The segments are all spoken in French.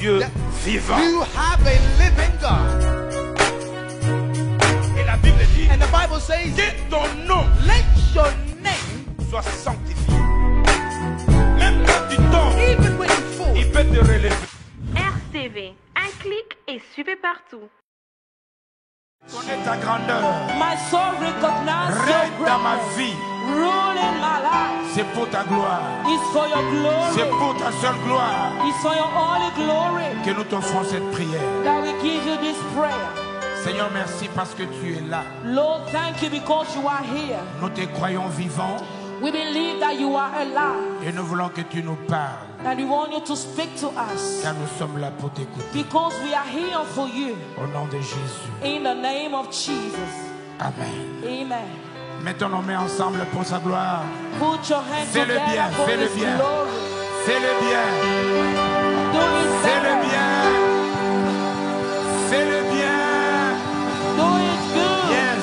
Dieu vivant. You have a living God. Et la Bible dit And the Bible says, que ton nom let your name, soit sanctifié. Même quand tu tombes, even when you fall, il peut te relever. RCV, un clic et suivez partout. Connais ta grandeur. My soul recognizes your Règne dans ma greatness. vie. Rule in my life. C'est pour ta gloire. It's for your C'est glory. pour ta seule gloire It's for your only glory que nous t'offrons cette prière. that we give you this prayer. Seigneur, merci parce que tu es là. Lord, thank you because you are here. Nous te croyons vivant We believe that you are alive et nous voulons que tu nous parles and we want you to speak to us car nous sommes là pour t'écouter. because we are here for you. Au nom de Jésus. In the name of Jesus. Amen. Amen. Mettons nos mains ensemble pour sa gloire. Put your hands Fais-le together bien, for fais-le His bien. glory. Fais-le bien. Do it Fais-le better. bien. Fais-le bien. Do it good. Yes.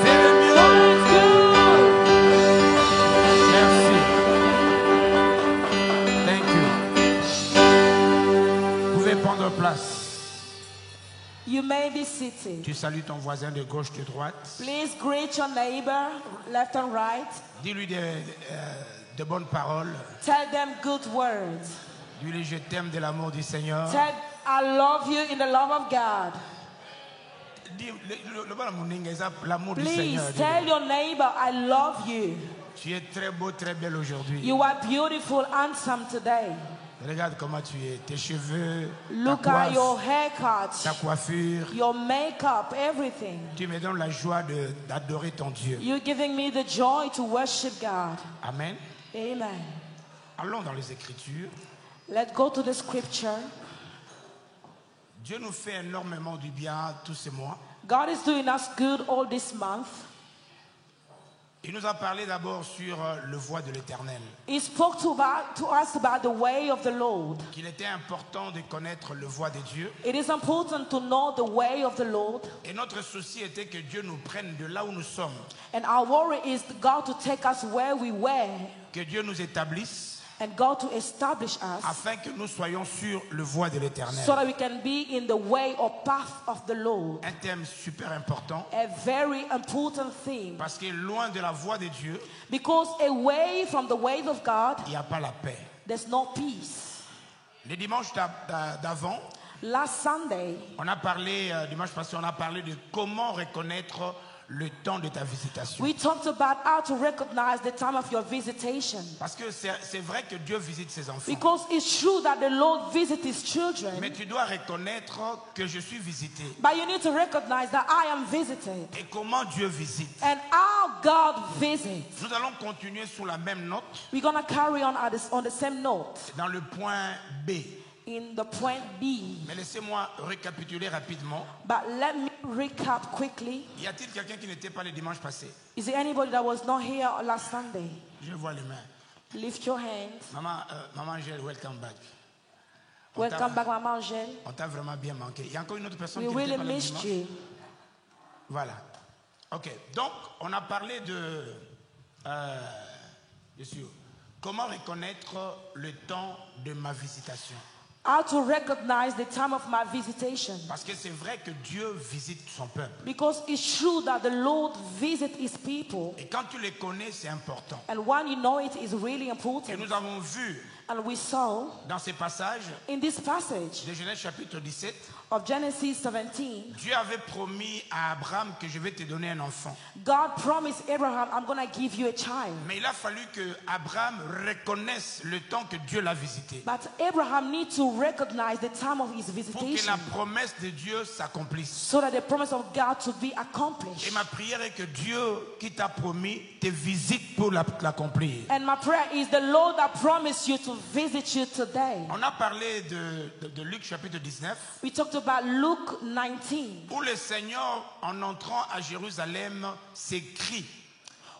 Fais-le Do mieux. it good. Merci. Thank you. Vous pouvez prendre place. You may be seated. Tu salues ton voisin de gauche, de droite. Please greet your neighbor, left and right. Dis-lui de bonnes paroles. Tell them good words. Dis-lui je t'aime de l'amour du Seigneur. Tell, I love you in the love of God. Dis l'amour du Please Seigneur. tell your neighbor, I love you. Tu es très beau, très belle aujourd'hui. You are beautiful, handsome today. Regarde comment tu es. Tes cheveux, Look ta at your coiffe, haircut, ta coiffure. your makeup, everything. Tu me donnes la joie d'adorer ton Dieu. You're giving me the joy to worship God. Amen. Amen. Allons dans les Écritures. Let's go to the scripture. Dieu nous fait énormément du bien tous ces mois. God is doing us good all this month. Il nous a parlé d'abord sur le voie de l'Éternel. He spoke to us about the way of the Lord. Qu'il était important de connaître le voie de Dieu. It is important to know the way of the Lord. Et notre souci était que Dieu nous prenne de là où nous sommes. And our worry is God to take us where we were Que Dieu nous établisse and God to establish us afin que nous soyons sur le voie de l'Éternel. so that we can be in the way or path of the Lord. Un thème super important A very important theme. parce que loin de la voie de Dieu, Because away from the ways of God, il n'y a pas la paix. there's no peace. Le dimanche d'avant, Last Sunday, on a parlé, dimanche passé, on a parlé de comment reconnaître le temps de ta visitation. we talked about how to recognize the time of your visitation. Parce que c'est vrai que Dieu visite ses enfants. Because it's true that the Lord visits His children. Mais tu dois reconnaître que je suis visité. But you need to recognize that I am visited. Et comment Dieu visite. And how God visits. Nous allons continuer sur la même note We're going to carry on on the same note dans le point B. in the point B. Mais laissez-moi récapituler rapidement. But let me recap quickly. Y a-t-il quelqu'un qui n'était pas le dimanche passé? Is there anybody that was not here last Sunday? Je vois les mains. Lift your hands. Maman Angèle, welcome back. Welcome back, Maman Angèle. On t'a vraiment bien manqué. Il y a encore une autre personne We qui n'était really pas là le missed dimanche. you. Voilà. Ok. Donc, on a parlé de comment reconnaître le temps de ma visitation. How to recognize the time of my visitation. Parce que c'est vrai que Dieu visite son peuple. Because it's true that the Lord visits His people. Et quand tu les connais, c'est important. And when you know it is really Et important. nous avons vu And we saw dans ces passages in this passage de Genèse chapitre 17, of Genesis 17, Dieu avait promis à Abraham que je vais te donner un enfant. God promised Abraham, I'm going to give you a child. Mais il a fallu que Abraham reconnaisse le temps que Dieu l'a visité. But Abraham needs to recognize the time of his Pour que visitation la promesse de Dieu s'accomplisse. so that the promise of God to be Et accomplished. ma prière est que Dieu qui t'a promis te visite pour l'accomplir. And my prayer is the Lord that promised you to visit you today. On a parlé de Luc chapitre 19, We talked about Luke 19, où le Seigneur, en entrant à Jérusalem, s'écrie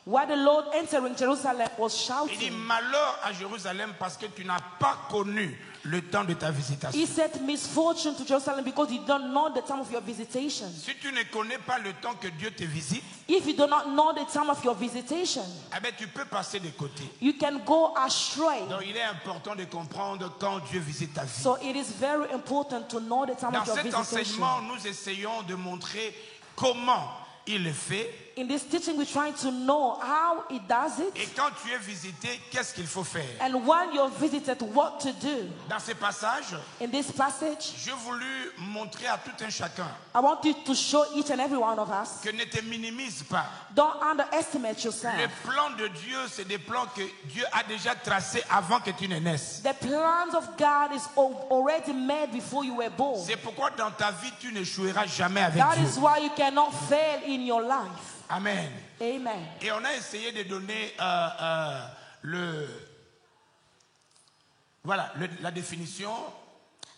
While the Lord entering Jerusalem was Il dit shouting, malheur à Jérusalem parce que tu n'as pas connu le temps de ta visitation. he said, misfortune to Jerusalem because you don't know the time of your visitation. Si tu ne connais pas le temps que Dieu te visite, If you do not know the time of your visitation, eh bien, tu peux passer de côté. you can go astray. Donc il est important de comprendre quand Dieu visite ta vie. So it is very important to know the time Dans of your cet visitation. enseignement, nous essayons de montrer comment il le fait. In this teaching, we're trying to know how he does Et it. quand tu es visité, qu'est-ce qu'il faut faire? And when you're visited, what to do. Dans ce passage, In this passage, j'ai voulu montrer à tout un chacun I want you to show each and every one of us, que ne te minimise pas. don't underestimate yourself. Les plans de Dieu, c'est des plans que Dieu a déjà tracés avant que tu ne naisses. The plans of God is already made before you were born. C'est pourquoi dans ta vie, tu n'échoueras jamais avec That Dieu. is why you cannot fail in your life. Amen. Amen. Et on a essayé de donner la définition.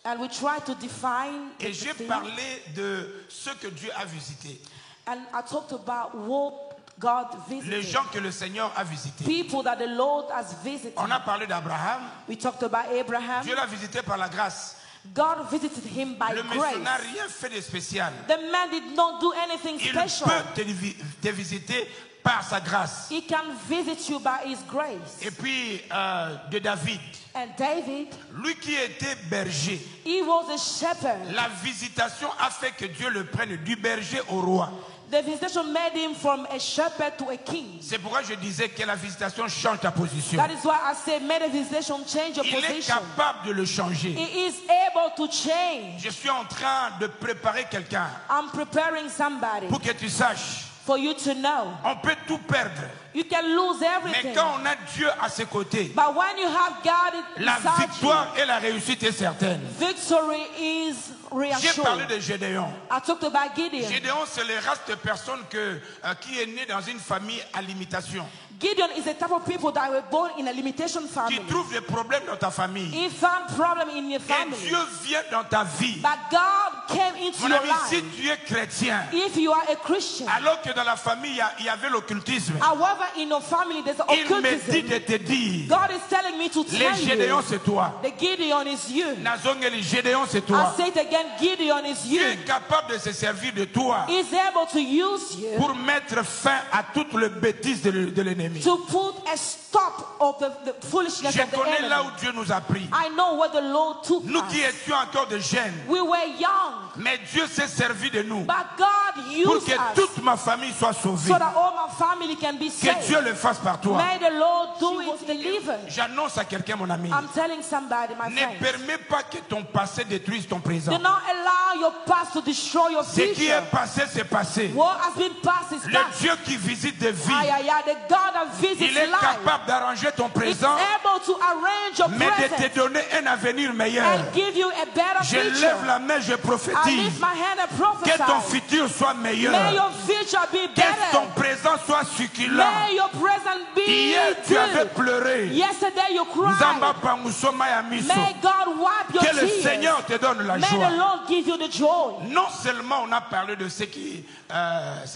And we try to define the Et j'ai thing. parlé de ce que Dieu a visité. And I talked about what God Les visited. gens que le Seigneur a visités. People that the Lord has visited. On a parlé d'Abraham. We talked about Abraham. Dieu l'a visité par la grâce. God visited him by Le monsieur n'a grace. rien fait de spécial. The man did not do anything Il special. peut te visiter par sa grâce. He can visit you by his grace. Et puis de David, And David, lui qui était berger, he was a shepherd. la visitation a fait que Dieu le prenne du berger au roi. The visitation made him from a shepherd to a king. C'est pourquoi je disais que la visitation change ta position. That is why I say, may the visitation change your Il est position. capable de le changer. He is able to change. Je suis en train de préparer quelqu'un I'm preparing somebody pour que tu saches. for you to know. On peut tout perdre, You can lose mais everything. quand on a Dieu à ses côtés, But when you have God la inside victoire et la réussite est certaine. you, victory is J'ai parlé reassured. de Gédéon. I talked about Gideon. Gédéon, c'est le race de personnes qui est né dans une famille à limitation, Gideon is a type of people that were born in a limitation qui family. trouve des problèmes dans ta famille. He found problem in your Et family. Dieu vient dans ta vie. But God came into Mon your ami, si life. tu es chrétien, If you are a Christian, alors que dans la famille, il y avait l'occultisme, however, in your family there's il me dit occultism. de te dire, God is telling me to les tell Gédéons, you, c'est toi. the Gideon is you. Nazongeli, Gédéon, c'est I toi. say it again, Gideon is Dieu you. est capable de se servir de toi He's able to use you pour mettre fin à toute le bêtise de l'ennemi. to put a stop of the foolishness Je of the connais là où enemy. Dieu nous a pris. I know where the Lord took Nous qui us. étions encore de jeunes, We were young, mais Dieu s'est servi de nous but God pour used que us toute ma famille soit sauvée. so that all my family can be Que Dieu saved. le fasse par toi. May the Lord do it, deliver. J'annonce à quelqu'un, mon ami, I'm telling somebody, my ne friend, permets pas que ton passé détruise ton do présent. not allow your past to destroy your Ce qui future. est passé, c'est passé. What has been past is Le past. Dieu qui visite des vies, Ay, ay, ay, the God that visits il est life capable d'arranger ton is présent, able to arrange your mais de te present donner un avenir meilleur. and give you a better Je future. lève la main, je I prophétise lift my hand and que ton prophesy. futur soit meilleur, May your future be que ton better. présent soit succulent. May your present be Hier, tu avais good. pleuré. Yesterday you Nzamba cried. Pangusoma ya miso. May God wipe your Que le tears. Seigneur te donne la May joie. the Lord give you the joy. Non seulement on a parlé de ce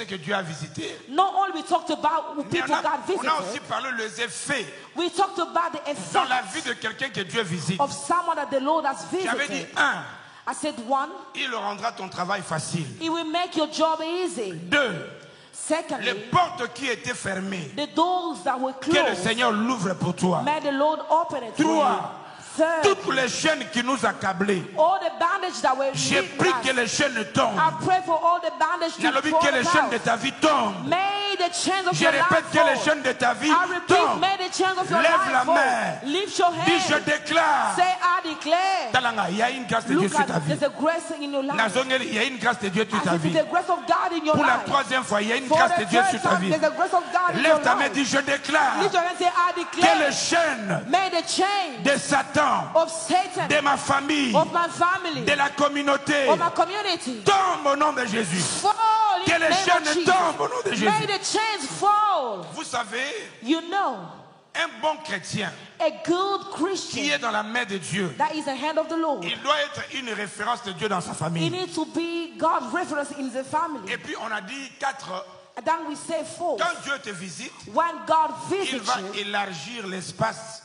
que Dieu a visité, Not only we talked about mais people God on a aussi visited, parlé des effets we talked about the dans la vie effects de quelqu'un que Dieu visite. of someone that the Lord has J'avais dit, visited. un, I said, one, il rendra ton travail facile. it will make your job easy. Deux, les Secondly, portes qui étaient fermées, the doors that were que le closed, Seigneur l'ouvre pour toi. may the Lord open it for you. Trois, Third, toutes les chaînes qui nous accablaient, all the bandage that were j'ai written pris us, que les chaînes tombent. I pray for all the bandage to Nalobi fall que les chaînes de out. ta vie tombent. May the chains of Je your répète life que les fall. chaînes de ta vie I repeat, tombent. may the chains of your Lève life la fall. main. Lift your Dis, je hand. déclare. Say, I declare. Talanga, il y a une grâce de Dieu Look sur at ta vie. there's a grace in your life. Nazongeli, il y a une grâce de Dieu sur I ta said, vie. there's a grace of God in your Pour la life. troisième fois, il y a une For grâce the de Dieu third sur ta time, vie. there's a grace of God in your Lève ta main, life. dis, je déclare Lift your hand, say, I que declare. les chaînes May the chains de Satan, of Satan, de ma famille, of my family, de la communauté, of my community, tombent au nom de Jésus. fall in Que the les name of chaînes Jesus. tombent au nom de May Jésus. the chains fall. Vous savez, You know, un bon chrétien a good qui Christian, est dans la main de Dieu, that is the hand of the Lord. il doit être une référence de Dieu dans sa It famille. needs to be God's reference in the family. Et puis on a dit 4 then we say false. Quand Dieu te visite, When God il visits va you, élargir l'espace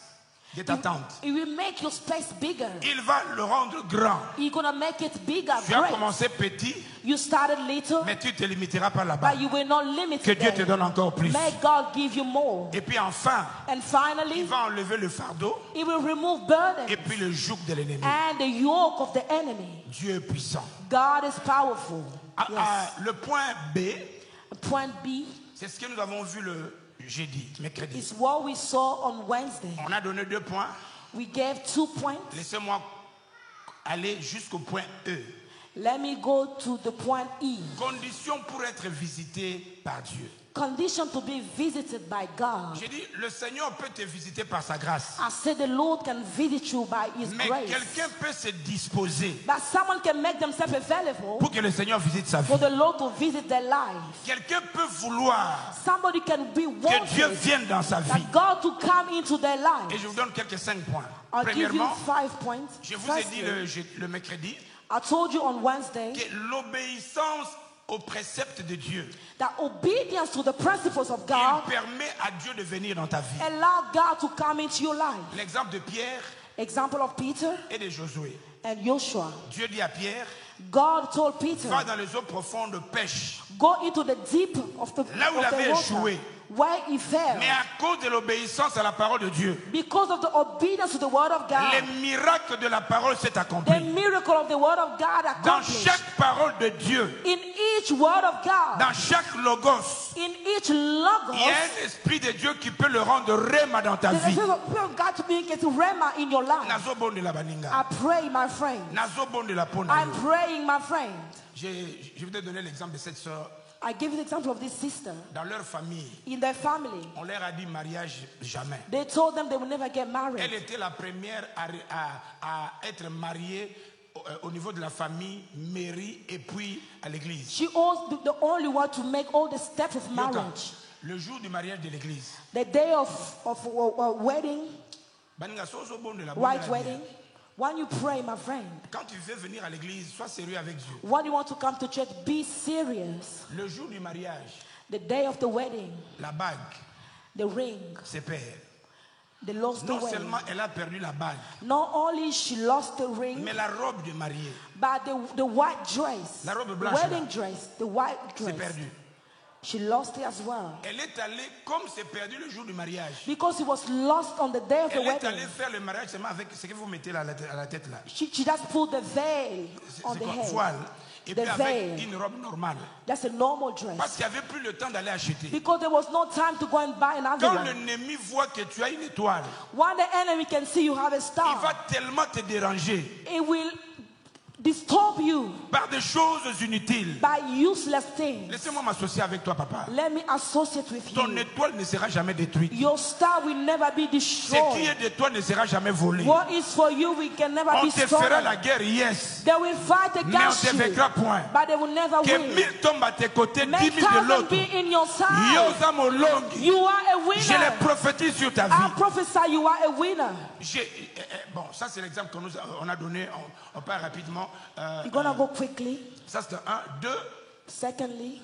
de ta tente. He will make your space bigger. Il va le rendre grand. He's gonna make it bigger, Tu as great. commencé petit, You started little, mais tu te limiteras pas là-bas. but you will not limit Que it Dieu te there. donne encore plus. May God give you more. Et puis enfin, And il finally, va enlever le fardeau He will remove burdens et puis le joug de l'ennemi. and the yoke of the enemy. Dieu est puissant. God is powerful. Le point B, Point B c'est ce que nous avons vu le jeudi, mercredi. is what we saw on Wednesday. On a donné 2 points. We gave 2 points. Laissez-moi aller jusqu'au point E. Let me go to the point E. Condition pour être visité par Dieu. Condition to be visited by God. J'ai dit, le Seigneur peut te visiter par sa grâce. I said the Lord can visit you by His Mais grace. quelqu'un peut se disposer But someone can make themselves available pour que le Seigneur visite sa vie. for the Lord to visit their life. Quelqu'un peut vouloir Somebody can be que Dieu wanted vienne dans sa vie. that God to come into their Et life. je vous donne quelques 5 points. I'll give you Premièrement, 5 points. je vous ai dit Firstly, le mercredi I told you on Wednesday que l'obéissance aux préceptes de Dieu, that obedience to the principles of il God permet à Dieu de venir dans ta vie. allow God to come into your life. L'exemple de Pierre Example of Peter et de Josué. and Joshua. Dieu dit à Pierre, God told Peter, va dans les eaux profondes, pêche. go into the deep of the, Là où il of avait the water, échoué. where he fell. Mais à cause de l'obéissance à la parole de Dieu, Because of the obedience to the word of les God, miracles de la parole s'est the accompli. miracle of the word of God Dans accomplished. chaque parole de Dieu, In each word of God, dans chaque logos, in each il y a logos, un esprit de Dieu qui peut le rendre réma dans ta there's a vie. spirit of God to be rema in your life. Nazobon de la baninga. I pray, my friend. Nazobon de la pona. I'm praying, my friend. Je voudrais donner l'exemple de cette sœur. I give you the example of this sister. Dans leur famille, In their family, on leur a dit mariage jamais. they told them they will never get Elle married. était la première à être mariée au niveau de la famille, mairie et puis à l'église. She was the only one to make all the steps of Yoka, marriage. le jour du mariage de l'église, The day of wedding, baninga sozo bon de la white bonne wedding. When you pray, my friend, quand tu veux venir à l'église, sois sérieux avec Dieu. when you want to come to church, be serious. Le jour du mariage, The day of the wedding, la bague the ring, se perd. they lost the Non ring. seulement elle a perdu la bague, Not only she lost the ring, mais la robe de mariée but the white dress, La robe the blanche, wedding là. dress, the white s'est dress, perdue. she lost it as well. Elle est allée, comme c'est perdu le jour du mariage, Because it was lost on the day of the elle est wedding. allée faire le mariage seulement avec ce que vous mettez là, à la tête là. She just put the veil on C'est the comme head. voile. Et The puis avec veil. une robe normale. That's a normal dress. Parce qu'il n'y avait plus le temps d'aller acheter. Because there was no time to go and buy another Quand one. l'ennemi voit que tu as une étoile, When the enemy can see you have a il star, va tellement te déranger it will disturb you par des choses inutiles. by useless things. Laissez-moi m'associer avec toi, papa. Let me associate with Ton you. étoile ne sera jamais détruite. Your star will never be Ce qui destroyed. est de toi ne sera jamais volé. What is for you, we can never On be te fera la stolen. guerre, yes. They will fight Mais on against ne te you, vaincra point. but they will never Que win. 1000 tombent à tes côtés, 10 May 000 de 1,000 l'autre. be in your side. Yosa molongi. You are a Je les winner. prophétise sur ta I vie. prophesy you are a winner. Bon, ça c'est l'exemple qu'on a donné. On part rapidement. You're gonna go quickly. Ça c'est un. 2, Secondly,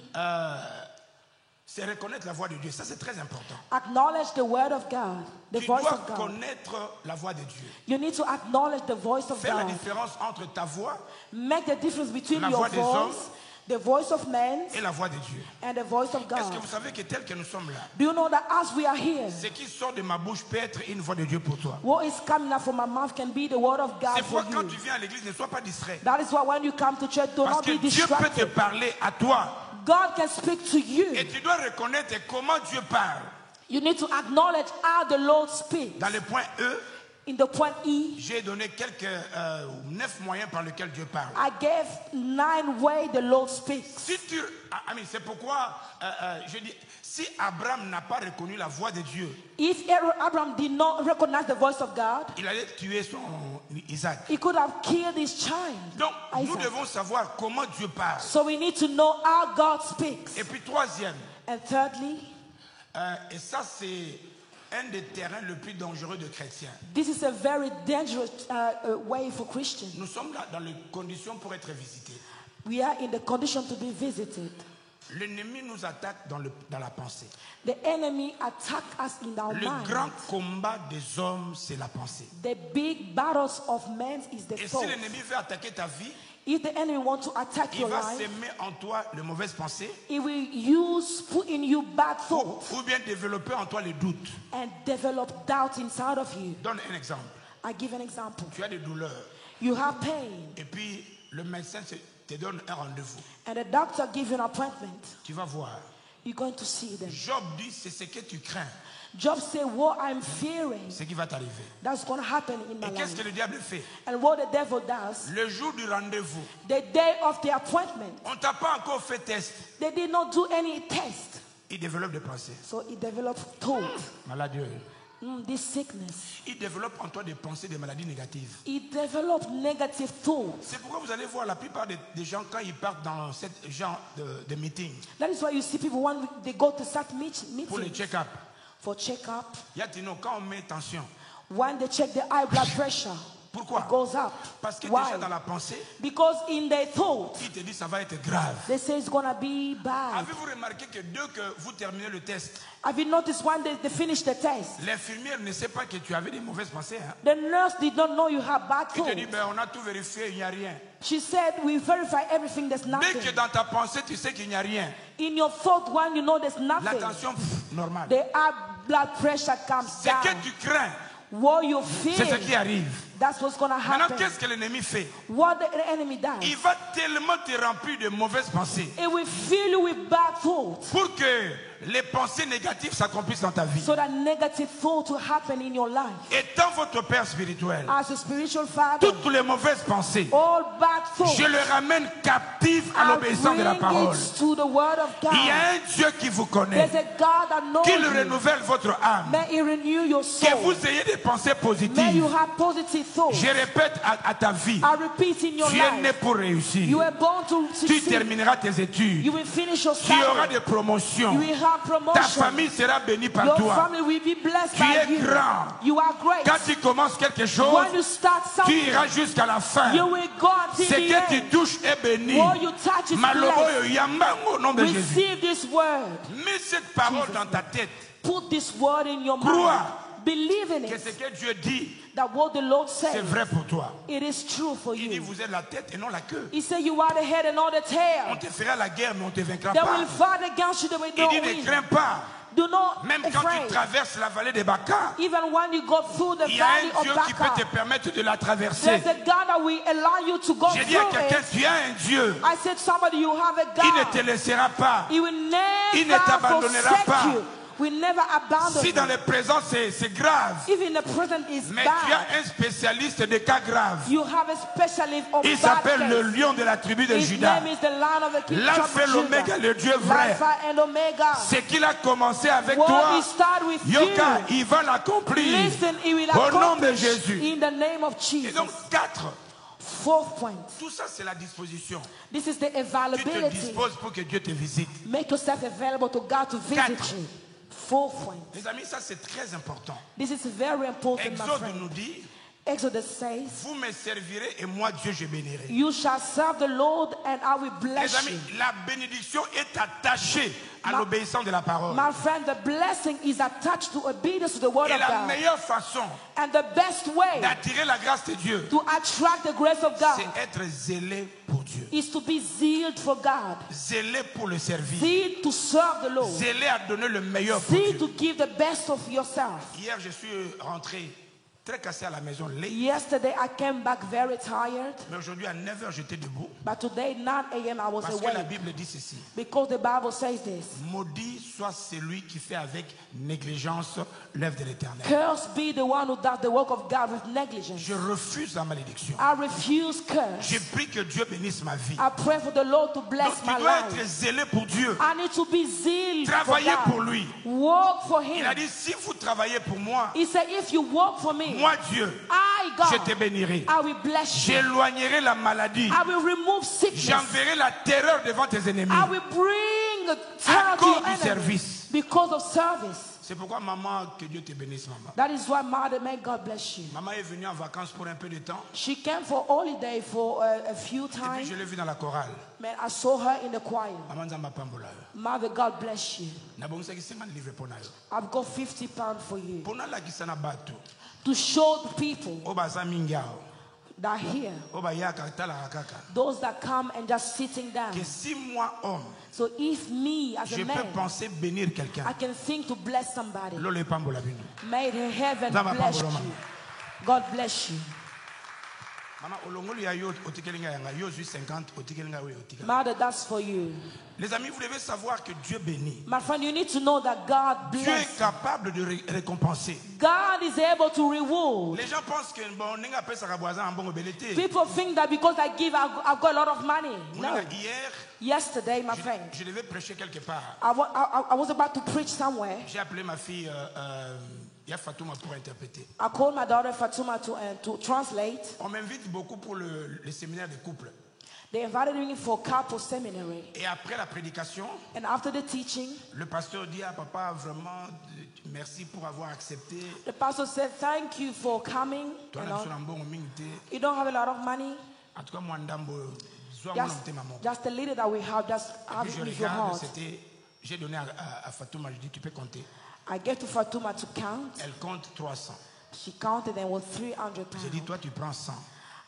c'est reconnaître la voix de Dieu. Ça c'est très important. acknowledge the word of God, the Tu voice dois of God. connaître la voix de Dieu. You need to acknowledge the voice of Fais la God. différence entre ta voix Make the difference between La your voix des voice, the voice of man, et la voix de Dieu. and the voice of Est-ce que God. vous savez que tel que nous sommes là, Do you know that as we are here, ce qui sort de ma bouche peut être une voix de Dieu pour toi. what is coming out from my mouth can be the word of God C'est for pourquoi quand you. tu viens à l'église, ne sois pas distrait. That is why when you come to church, do Parce not que be Dieu peut te distracted. parler à toi. God can speak to you. Et tu dois reconnaître comment Dieu parle. You need to acknowledge how the Lord speaks. Dans le point E, In the point E, j'ai donné quelques 9 moyens par lesquels Dieu parle. I gave 9 ways the Lord speaks. Si tu, c'est pourquoi je dis, si Abraham n'a pas reconnu la voix de Dieu, If Abraham did not recognize the voice of God, il allait tuer son Isaac. he could have killed his child. Donc, nous Isaac. devons savoir comment Dieu parle. So we need to know how God speaks. Et puis troisième, And thirdly, et ça c'est un des terrains le plus dangereux de chrétiens. this is a very dangerous way for Christians. Nous sommes là dans les conditions pour être visités. We are in the condition to be visited. L'ennemi nous attaque dans la pensée. The enemy attacked us in our Le mind. grand combat des hommes, c'est la pensée. The big battles of men is the Et si thought. l'ennemi veut attaquer ta vie, If the enemy wants to attack il your va life, s'aimer en toi les mauvaises pensées, he will put in you bad thoughts ou bien développer en toi les doutes. and develop doubt inside of you. Donne un exemple. I give an example. Tu as des douleurs You have pain et puis le médecin te donne un rendez-vous. and the doctor gives you an appointment. Tu vas voir. You're going to see them. Job dit, c'est ce que tu crains, Job said, what I'm fearing, ce qui va t'arriver. that's going to happen in my Et qu'est-ce que life. le diable fait? And what the devil does, Le jour du rendez-vous, the day of the appointment, on t'a pas encore fait test. they did not do any test. Il développe des pensées. So he developed thought, Maladieux. this sickness. Il développe en toi des pensées, des maladies négatives. He developed negative thoughts. C'est pourquoi vous allez voir la plupart des gens quand ils partent dans ce genre de meeting That is why you see people when they go to start pour les meetings check-up. for checkup. Quand on met tension, When they check the high blood pressure, pourquoi? it goes up. Parce que Why? déjà dans la pensée, Because in their thought, il te dit ça va être grave. they say it's gonna be bad. Avez-vous remarqué que dès que vous terminez le test, Have you noticed when they finish the test, l'infirmière ne sait pas que tu avais des mauvaises pensées. Hein? the nurse did not know you have bad Il te dit, thoughts. ben, on a tout vérifié, il n'y a rien. She said, we verify everything, there's Dès nothing. que dans ta pensée, tu sais qu'il n'y a rien, In your thought, when you know there's la nothing, tension, normale. the high blood pressure comes Ce que down. tu crains, What you c'est ce qui fear, arrive. that's what's gonna Maintenant, happen. qu'est-ce que l'ennemi fait? What the enemy does, Il va tellement te remplir de mauvaises pensées it will fill you with bad thoughts, pour que les pensées négatives s'accomplissent dans ta vie. so that negative thoughts will happen in your life. Étant votre Père spirituel, As a spiritual father, toutes les mauvaises pensées, all bad thoughts, je les ramène captives à I l'obéissance de la bring parole. it to the word of Il y God. a un Dieu qui vous connaît, There's a God that knows qu'il you. renouvelle votre âme, May He renew your que soul. vous ayez des pensées May you positives. have positive thoughts. Je répète à ta vie, I repeat in your tu es né life, pour you réussir. were born to Tu succeed. termineras tes You études. will finish your Tu auras study. des promotions. You will have Ta promotion. famille sera bénie par Your toi. family will be blessed Tu by es you. grand. You are great. Quand tu commences quelque chose, When you start tu something, iras jusqu'à la fin. you will go until Ce the que tu end. touches est béni. What you touch is Malobo blessed. yambango au nom de Jésus. Receive this word. Mets cette parole dans ta tête. Put this word in your Crois mind. Believe in que ce it. que Dieu dit, That what the Lord c'est says, vrai pour toi. it is true for Il dit, you. vous êtes la tête et non la queue. He said you are the head and not the On tail. te fera la guerre, mais on ne te vaincra They pas. will fight against you, they will Il not dit, ne win. crains pas. Do not Même quand tu afraid. traverses la vallée des Baca, Even when you go through the il y a valley un of Dieu qui peut te Baca, permettre de la traverser. there's a God that will allow you to go J'ai dit à through quelqu'un, it. tu as un Dieu. I said, somebody, you have a Il ne te God. laissera pas. He will Il ne never t'abandonnera forsake pas. you. Will never abandon Si dans you. le présent c'est grave, Even the present is mais tu bad. as un spécialiste des cas graves. You have a specialist of Il bad s'appelle le case. lion de la tribu de His Juda. name is the Lion of the Kingdom L'alpha et of l'oméga, Judah. le Dieu vrai. Alpha and Omega. Ce qu'il a commencé avec What toi, he started with Yoka, you, il va l'accomplir. listen, he will Au nom de accomplish Jésus. in the name of Et Jesus. donc 4, Fourth point. tout ça c'est la disposition. This is the Tu te availability. disposes pour que Dieu te visite. Make yourself available to God to visit Quatre. you. Fourth point. Les amis, ça c'est très important. This is very important, my Exode friend. nous dit, Exodus says, vous me servirez et moi Dieu je bénirai. you shall serve the Lord and I will Les bless amis, you. la bénédiction est attachée à l'obéissance de la parole. My friend, the blessing is attached to obedience to the word Et of la God. meilleure façon And the best way d'attirer la grâce de Dieu, to attract the grace of God c'est être zélé pour Dieu. is to be zealed for God. Zélé pour le servir. Zeal to serve the Lord. Zélé à donner le meilleur pour Zeal Dieu. to give the best of yourself. Hier, je suis rentré très cassé à la maison, laid. Yesterday I came back very tired, Mais aujourd'hui, à 9h, j'étais debout. but today 9 a.m. I was Parce que la awake Bible dit ceci. because the Bible says this. Maudit soit celui qui fait avec négligence l'œuvre de l'Éternel. Cursed be the one who does the work of God with negligence. Je refuse la malédiction. I refuse curse. J'ai pris que Dieu bénisse ma vie. I pray for the Lord to Donc bless tu my dois être life. zélé pour Dieu. I need to be zealous for Travaillez pour God. lui. Work for Il a Him. dit, si vous travaillez pour moi, He said, if you work for me, moi Dieu, I, je te God, bénirai. I will bless you. J'éloignerai la maladie. I will remove sickness. J'enverrai la terreur devant tes ennemis. I will bring À terror to cause your du enemies service. because of service. C'est pourquoi maman, que Dieu te bénisse, maman. That is why, mother, may God bless you. Maman est venue en vacances pour un peu de temps. She came for holiday for a few Et puis times. je l'ai vue dans la chorale. Man, I saw her in the choir. Maman Nzamba pambola. Mother, God bless you. Na bonsa ki 50 livres pour na yo. I've got 50 pounds for you. Pour na la ki sana batu. To show the people Oba za mingao. that here, Oba yaka tala kaka. those that come and just sitting down. Que si moi homme, So if me as je a peux man, penser bénir I quelqu'un. can think to bless somebody, Lolo pambola bino. may the heaven Zama bless pambola, you. mama. God bless you. Maman olongolo ya yo otikelinga yanga yo 50 otikelinga we otikala. Mother, that's for you. Les amis, vous devez savoir que Dieu bénit. My friend, you need to know that God Dieu est bless. capable de récompenser. God is able to reward. Les gens pensent que bon nenga pesa ka boisan en bon belete. People think that because I give, I've got a lot of money. No. Hier, Yesterday, my friend, je devais prêcher quelque part. I was about to preach somewhere. J'ai appelé ma fille Yafatouma pour interpréter. I called my daughter Fatuma to translate. On m'invite beaucoup pour le séminaire des couples. They invited me for couple seminary. Et après la prédication, And after the teaching, le pasteur dit à papa vraiment merci pour avoir accepté. the pastor said, thank you for coming. Toi, You na know, biso na mbongo mingi te. you don't have a lot of money. En tout cas, moi ndambo zwa mwana mtema moko. Just the little that we have, just have Puis it je with your regarde, heart. j'ai donné à Fatouma, je dis tu peux compter. I gave to Fatuma to count. Elle compte 300. She counted and was 300 J'ai dit pounds. toi tu prends 100.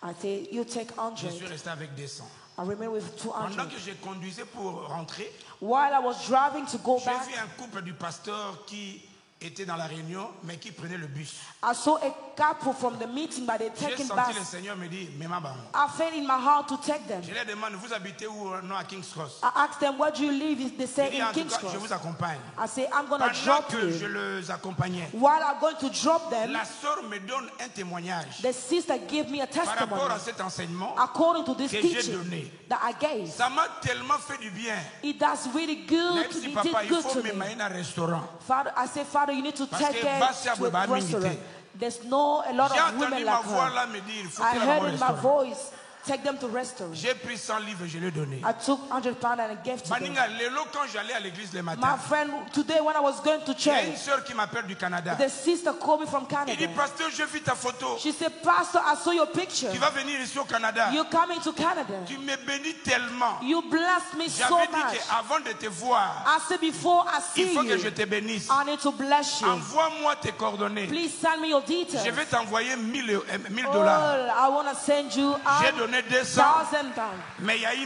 I said, you take Je suis 100. resté avec 200. I remain with Pendant 200. que je conduisais pour rentrer, While I was driving to go j'ai back, vu un couple du pasteur qui était dans la réunion, mais qui prenait le bus. I saw a couple from the meeting, but they J'ai taking senti le bus. Seigneur me dire, mais ma bango. I felt in my heart to take them. Je leur demande, vous habitez où? Non, à King's Cross. I asked them, where do you live? They Il say dit, in en tout King's cas, je Cross. vous accompagne. I say, I'm going to Pendant drop que je you. les accompagnais, While I'm going to drop them, la sœur me donne un témoignage the sister gave me a par rapport à testimony cet enseignement according to this que j'ai teaching donné. that I gave. Ça m'a tellement fait du bien. It does really good. Même si It papa, did il good faut to me me. mettre un restaurant. Father, I say, Father, you need to Parce take que her Bassia to a Boba restaurant. milité. There's no a lot J'ai of entendu women ma like voix her. là me dire, il faut I qu'elle aille heard au in my restaurant. voice, take them to restaurant. J'ai pris 100 livres, je l'ai donné. I took 100 pounds and I gave to them. Maninga, lélo, quand j'allais à l'église le My matin, friend, today when I was going to il y a une church, sœur qui m'appelle du Canada. the sister called me from Il dit, Canada. pasteur, j'ai vu ta photo. She said, Pastor, I saw your picture. Tu vas venir ici au Canada. You're coming to Canada. Tu me bénis tellement. You blessed me so J'avais dit much. qu'avant de te voir, I said, before I il see faut que je you, te bénisse. I need to bless you. Envoie-moi tes coordonnées. Please send me your details. Je vais t'envoyer 1000 Oh, dollars. I want to send you J'ai donné 200, 1,000 pounds. mais il y a I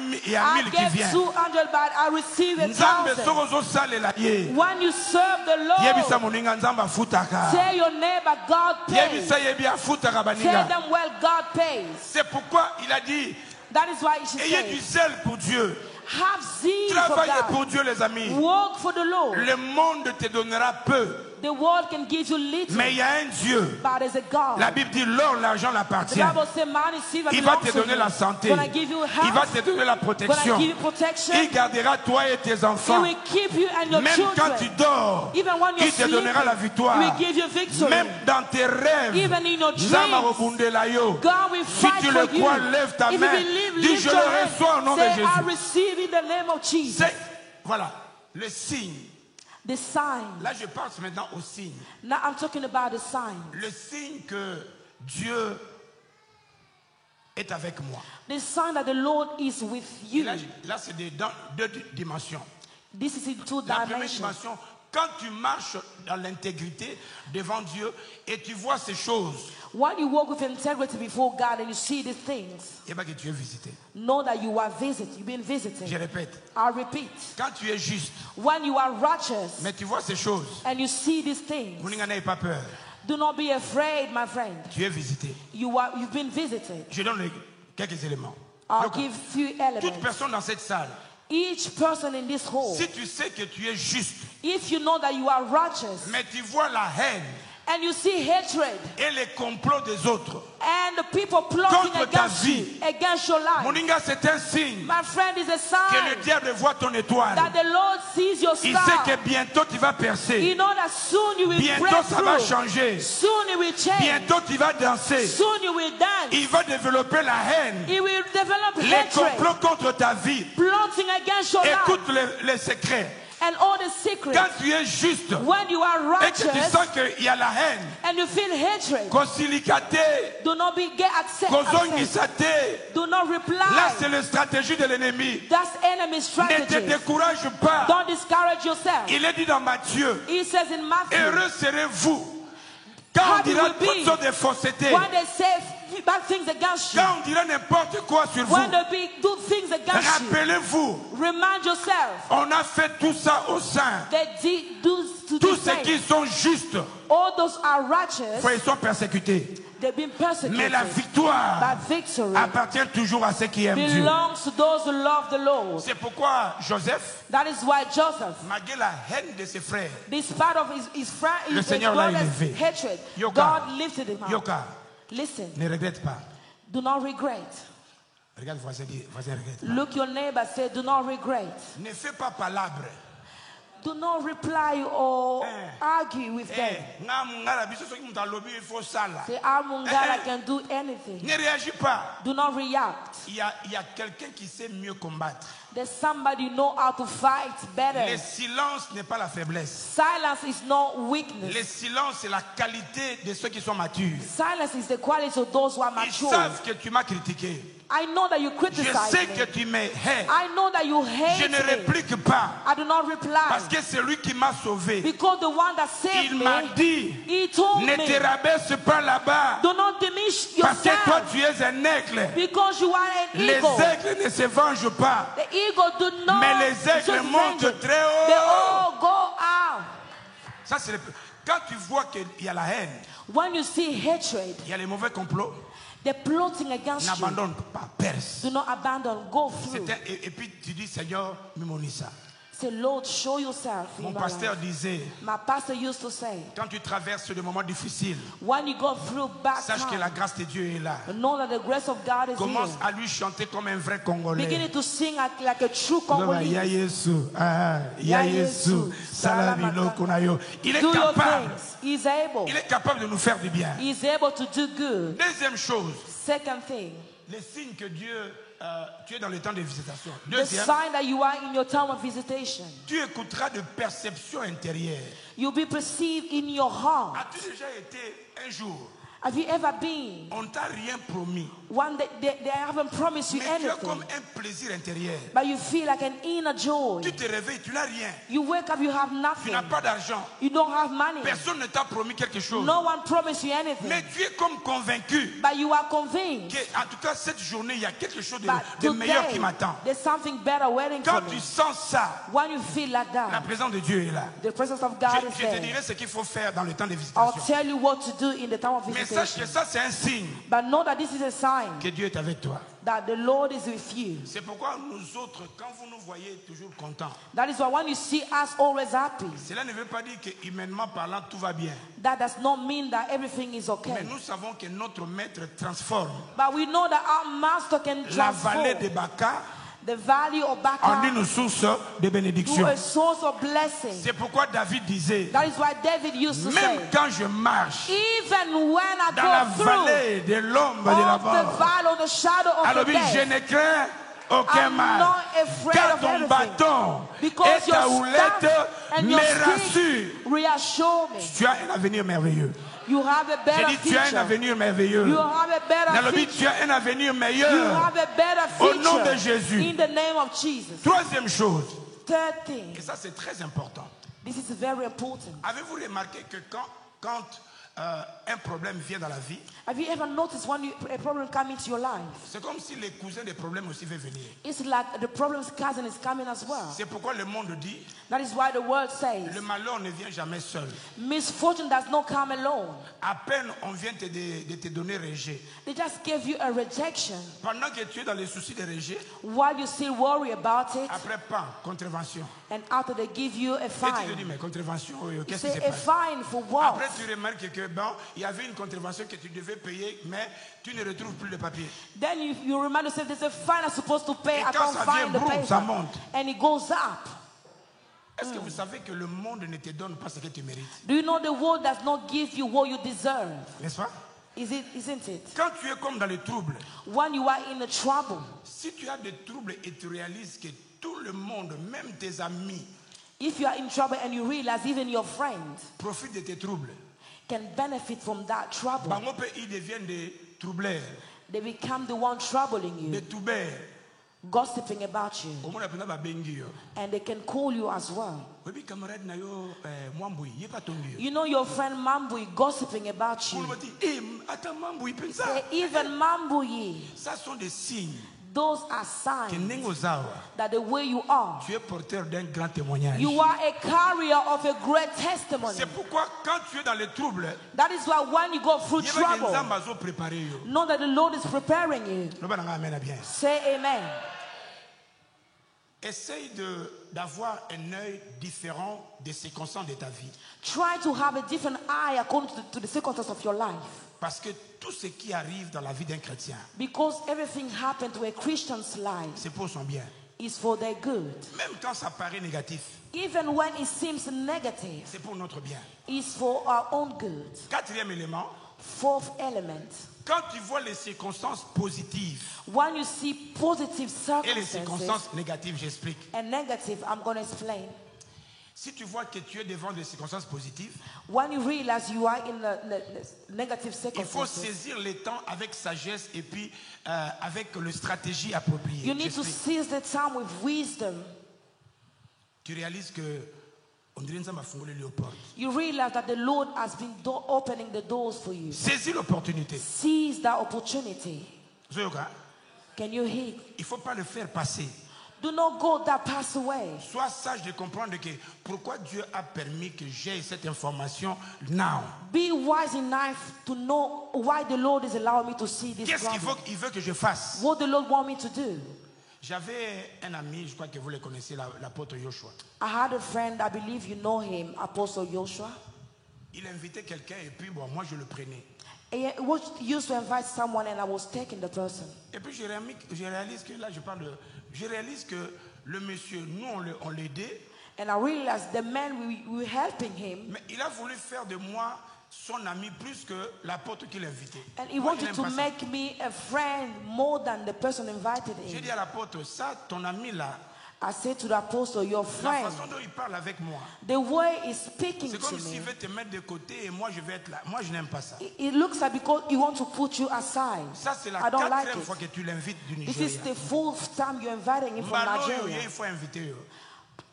1000 qui get viennent. 200, but I receive Nzambe 1,000. sokozo salela ye. When you serve the Yebisa Lord, moninga nzamba afutaka. tell your neighbor God pays. Yebisa yebi afutaka Tell baninga. them, well, God pays. C'est pourquoi il a dit, That is why she ayez du said, zèle pour Dieu. have zeal for Travaillez God. pour Dieu les amis. Work for the Lord. Le monde te donnera peu. The world can give you little, Mais il y a un Dieu. but there's a God. La Bible dit l'or, l'argent The l'appartient. Bible says, money, silver Il va belongs te to donner you. la santé. Gonna give you Il va health. te donner la Gonna protection. give you protection. Il gardera toi et tes He enfants. will keep you and your Même children. quand tu dors, Even when you're il te donnera la sleeping, victoire. He will give you victory. Même dans tes rêves, Even in your Nzamba dreams, robundela yo. God will Si fight tu for le crois, you. lève ta If main. you believe, Dis, lift je your le hand. reçois au nom de Say, I Jésus. receive in the name of Jesus. C'est, voilà, le signe. The sign. Là, je passe maintenant au signe. Now I'm talking about the sign. Le signe que Dieu est avec moi. The sign that the Lord is with Et you. là, c'est dans deux dimensions. This is in two La première dimensions. dimension, quand tu marches dans l'intégrité devant Dieu et tu vois ces choses, When you walk with integrity before God and you see these things, il n'y a pas que tu es visité. know that you are visited. You've been visited. Je répète, I repeat. quand tu es juste, When you are righteous mais tu vois ces choses, and you see these things, vous n'ayez pas peur. do not be afraid, my friend. Tu es visité. You've been visited. Je donne quelques éléments. I'll Donc, give few toute elements. personne dans cette salle, Each person in this hall, si tu sais que tu es juste, if you know that you are righteous mais tu vois la haine and you see hatred et les complots des autres, and the people plotting Contre ta against you, vie. against your life, Moninga, c'est un signe my friend, is a que sign le diable voit ton étoile. that the Lord sees your Il star. sait que bientôt tu vas You percer. know that soon you will Bientôt break ça va through. changer. Soon it will change. Bientôt tu vas danser. Soon you will dance. Il va développer la haine, He will develop les hatred, complots contre ta vie. plotting against your life. Écoute les secrets. and all the secrets. Quand tu es juste When you are et que tu righteous sens qu'il y a la haine, and you feel hatred, kosilikate, do not get upset. kozongisate, Do not là reply. c'est la stratégie de l'ennemi. That's enemy Ne te strategy. décourage pas. Don't discourage yourself. Il est dit dans Matthieu, He says in Matthew, heureux serez-vous quand on Happy dira will be toutes sortes de faussetés, when they say bad things against you, quand on dira n'importe quoi sur vous. when they do things against you, Rappelez-vous, remind yourself on a fait tout ça au sein. that do to Tous the ceux qui same. sont justes, All those are righteous. ils sont persécutés. They've been persecuted. Mais la victoire But victory appartient toujours à ceux qui aiment Dieu. belongs to those who love the Lord. C'est pourquoi Joseph, That is why Joseph, malgré la haine de ses frères, despite of his Le Seigneur l'a élevé. hatred, Yoka. God lifted him up. Yoka, Listen, ne regrette pas. do not regret. Regarde voisin, regrette pas. Look your neighbor, say, do not regret. Ne fais pas palabre. Do not reply or argue with them. Nga mungala biso soki mutu alobi il faut ça là. Say, Mungala can do anything. Ne réagis pas. Do not react. Il y a quelqu'un qui sait mieux combattre. There's somebody know how to fight better. Le silence n'est pas la faiblesse. Silence is not weakness. Le silence, c'est la qualité de ceux qui sont matures. Silence is the quality of those who are Ils mature. savent que tu m'as critiqué. I know that you Je criticize sais me. que tu me hais. I know that you Je hate ne me. réplique pas. I do not reply. Parce que c'est lui qui m'a sauvé. Because the one that saved Il m'a me, dit, he told ne te me, rabaisse pas là-bas. do not diminish Parce que toi, yourself. tu es un aigle. Because you are an Les eagle. aigles ne se vengent pas. The eagle do not Mais les just aigles montent vengeance. très They haut. all go out. Ça, c'est quand tu vois qu'il y a la haine, When you see hatred, il y a les mauvais complots, they're plotting against you. n'abandonne pas, perce. Do not abandon. Go through. Et puis tu dis, Seigneur, Mimonissa. Say, Lord, show yourself in Mon my pasteur life. disait, My pastor used to say, quand tu traverses des moments difficiles, when you go through bad sache que times, la grâce de Dieu est là. know that the grace of God is Commence here. à lui chanter comme un vrai Congolais. Beginning to sing like a true Ya Congolese. Yesu, ya Yesu, Salamilo Kunayo. Il est Do your capable. things. He's able. Il est capable de nous faire du bien. He's able to do good. Deuxième chose, Second thing, les signes que Dieu, tu es dans le temps de visitation. the Deuxième, sign that you are in your time of visitation. tu écouteras de perception intérieure. You'll be perceived in your heart. As-tu déjà été un jour, Have you ever been on t'a rien promis, one that they haven't promised you mais tu as comme anything, un plaisir intérieur. but you feel like an inner joy? Tu te réveilles, tu n'as rien. You wake up, you have Tu nothing. n'as pas d'argent. You don't have money. Personne ne t'a promis quelque chose. No one promised you anything, Mais tu es comme convaincu but you are convinced. qu'en tout cas, cette journée, il y a quelque chose But de meilleur qui today, m'attend. there's something better waiting for Quand me. tu sens ça, When you feel like la that, présence de Dieu est là. the presence of God is Je te there. dirai ce qu'il faut faire dans le temps de I'll visitation. tell you what to do in the time of Mais sache visitation. que ça, c'est un signe But know that this is a sign que Dieu est avec toi. that the Lord is with you. C'est pourquoi nous autres, quand vous nous voyez toujours contents, That is why when you see us always happy, cela ne veut pas dire que humainement parlant, tout va bien. that does not mean that everything is Mais okay. nous savons que notre maître transforme But we know that our master can la vallée de transform Baka the valley of en Baca une source de to bénédiction. a source of blessing. C'est pourquoi David disait, That is why David used to même say, quand je marche even when I dans la go through vallée de l'ombre de la of the mort, valley of the shadow of alors the oui, je death, ne crains aucun I'm mal. not afraid Car of ton anything. bâton Because et ta your houlette staff and me your rassurent. stick reassure me. Tu as un avenir merveilleux. You have a J'ai better dit, tu as un future. avenir merveilleux. You have a better Nalobi, tu future. as un avenir You meilleur. have a better Au nom de future. Jésus. In the name of Jesus. Troisième chose, Third thing. et ça c'est très important. This is very important. Avez-vous remarqué que quand un problème vient dans la vie, Have you ever noticed when a problem comes into your life? c'est comme si les cousins des problèmes aussi veulent venir. It's like the problem's cousin is coming as well. C'est pourquoi le monde dit, That is why the word says, le malheur ne vient jamais seul. misfortune does not come alone. À peine on vient de te donner rejet. They just gave you a rejection. Pendant que tu es dans les soucis de rejet, While you still worry about it, après pas, contravention. and after they give you a Et tu te fine, dis, mais contravention, oui, you qu'est-ce qui say s'est a passé? fine for what? Après, tu remarques que bon, il y avait une contravention que tu devais payer, mais tu ne retrouves plus le papier. Then you remind yourself there's a fine I'm supposed to pay. Et I quand can't ça find vient, the boum, ça paper. monte. And it goes up. Est-ce que vous savez que le monde ne te donne pas ce que tu mérites? Do you know the world does not give you what you deserve? N'est-ce pas? Isn't it? Quand tu es comme dans les troubles, When you are in a trouble, si tu as des troubles et tu réalises que tout le monde, même tes amis, If you are in trouble and you realize even your friends profite de tes troubles. can benefit from that trouble, Bango pe ils deviennent des troubleurs, they become the one troubling you, des toubeurs. gossiping about you, Au moins la pena ba bengi yo. and they can call you as well. Webi camarade na yo mwambui, ye pa tongi yo. You know your friend Mambui gossiping about On you. me dit, eh, attends mwambui pensa. Say, even Mambuyi, Ça sont des signes those are que signs nengo zawa. that the way you are, Tu es porteur d'un grand témoignage. you are a carrier of a great testimony. C'est pourquoi quand tu es dans les troubles, That is why when you go through il y a des trouble, gens qui ont préparé yo. know that the Lord is preparing you. Le bananga amène bien. Say amen. Essaye d'avoir un œil différent des circonstances de ta vie. Try to have a different eye according to the circumstances of your life. Parce que tout ce qui arrive dans la vie d'un chrétien, Because everything happened to a Christian's life c'est pour son bien. is for their good. Même quand ça paraît négatif, Even when it seems negative, c'est pour notre bien. it's for our own good. Quatrième élément, Fourth element. quand tu vois les circonstances positives When you see positive et les circumstances circonstances négatives, j'explique. and negative, I'm going to explain. Si tu vois que tu es devant des circonstances positives, When you realize you are in the negative il faut circumstances, saisir les temps avec sagesse et puis avec la stratégie appropriée. you need to J'explique. seize the time with wisdom. Tu réalises que on dirait que ça m'a fongolé les portes. You realize that the Lord has been opening the doors for you. Saisis l'opportunité. Seize that opportunity. Zoyoka, Can you hear? il ne faut pas le faire passer. Do not go that pass away. Sois sage de comprendre que pourquoi Dieu a permis que j'aie cette information now. Be wise enough to know why the Lord is allowing me to see this Qu'est-ce problem. qu'il veut que je fasse? What the Lord want me to do. J'avais un ami, je crois que vous le connaissez, l'apôtre Joshua. I had a friend, I believe you know him, Apostle Joshua. Il invitait quelqu'un et puis bon, moi je le prenais. And he used to invite someone and I was taking the person. Et puis je réalise que là je réalise que le monsieur, nous on l'aidait, And I realized the man, we were helping him. mais il a voulu faire de moi son ami plus que l'apôtre qu'il invitait. And he Moi, wanted je n'aime to pas ça. make me a friend more than the person invited J'ai him. dit à l'apôtre, ça, ton ami là, I said to the apostle, your la friend, façon dont il parle avec moi, the way he's speaking c'est to comme s'il me, veut te mettre de côté et moi je vais être là. Moi je n'aime pas ça. it looks like because he wants to put you aside. Ça c'est la I don't like quatrième fois it. que tu l'invites du This is Nigeria. the fourth time you're inviting him from Mbalo, Nigeria. il faut inviter.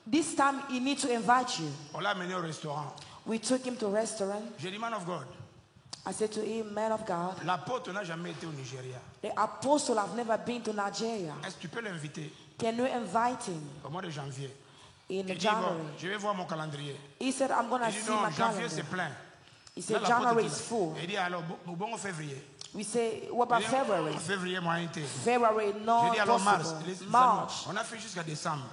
This time he needs to invite you. On l'a amené au restaurant. We took him to a restaurant. J'ai dit, man of God, I said to him, man of God, l'apôtre n'a jamais été au Nigeria. the apostle have never been to Nigeria. Est-ce que tu peux l'inviter Can you invite him au mois de janvier? in Il dit, bon, January? je vais voir mon calendrier. He said, I'm going to Il dit, see non, my janvier calendar. c'est plein. He Là, said, l'apôtre January dit, is full. il dit, alors, bon février. We say, what about Il dit, February? Février, moyen été. February, J'ai not dit, alors mars. possible. Les amis, March. on a fait jusqu'à décembre.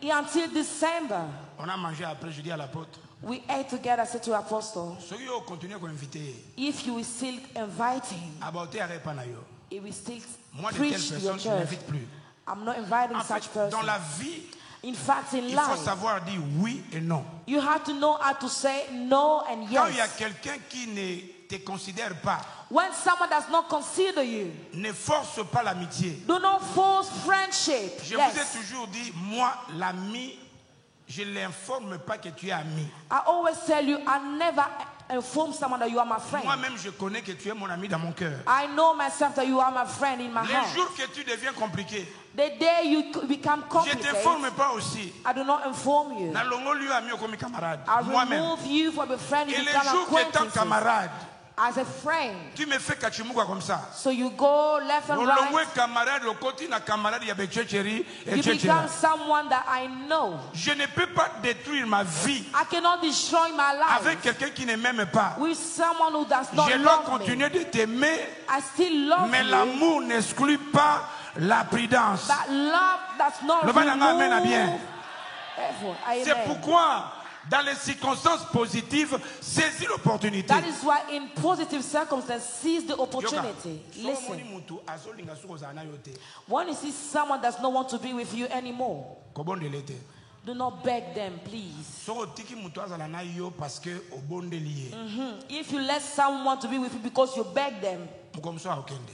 Until December, On a mangé après, je dis à l'apôtre, we ate together. I said to Apostle, ceux qui ont continué à inviter, if you will still invite him, aborder à Repanayo. he will still Moi, de telles preach to your personnes, je church. n'invite plus. I'm not inviting En fait, such person. dans la vie, In fact, in il faut life, savoir dire oui et non. you have to know how to say no and Quand il y a yes. quelqu'un qui ne te considère pas, When someone does not consider you, ne force pas l'amitié. do not force friendship. Je vous ai Yes. toujours dit, moi, l'ami, je ne l'informe pas que tu es ami. I always tell you, I never inform someone that you are my friend. Moi-même, je connais que tu es mon ami dans mon cœur. I know myself that you are my friend in my Les heart. jours que tu deviens compliqué, The day you become je ne complicated, t'informe pas aussi. I do not inform you. Nalongo lui ami comme camarade. I Moi-même. remove you from a friend. You Et les become jours que étant acquaintances camarade, as a friend. tu me fais kachimouka comme ça. So you go left and Olongo right. est camarade, le côté na camarade, il y a Betchéchéri et You Tchétchéra. become someone that I know. Je ne peux pas détruire ma vie I cannot destroy my life avec quelqu'un qui ne m'aime pas. with someone who does not Je dois love me. continuer de t'aimer, I still love mais you, l'amour n'exclut pas la prudence. but love does not Le bananga amène à bien. remove effort. C'est Amen. pourquoi, dans les circonstances positives, saisis l'opportunité. That is why in positive circumstances, seize the opportunity. Yoka, soki omoni Listen, mutu azolinga soki ozala na yo te, when you see someone does not want to be with you anymore, kobondele te. do not beg them, please. Soki otiki mutu azala na yo parce que obondeli ye, If you let someone to be with you because you beg them, mokomoso akokende.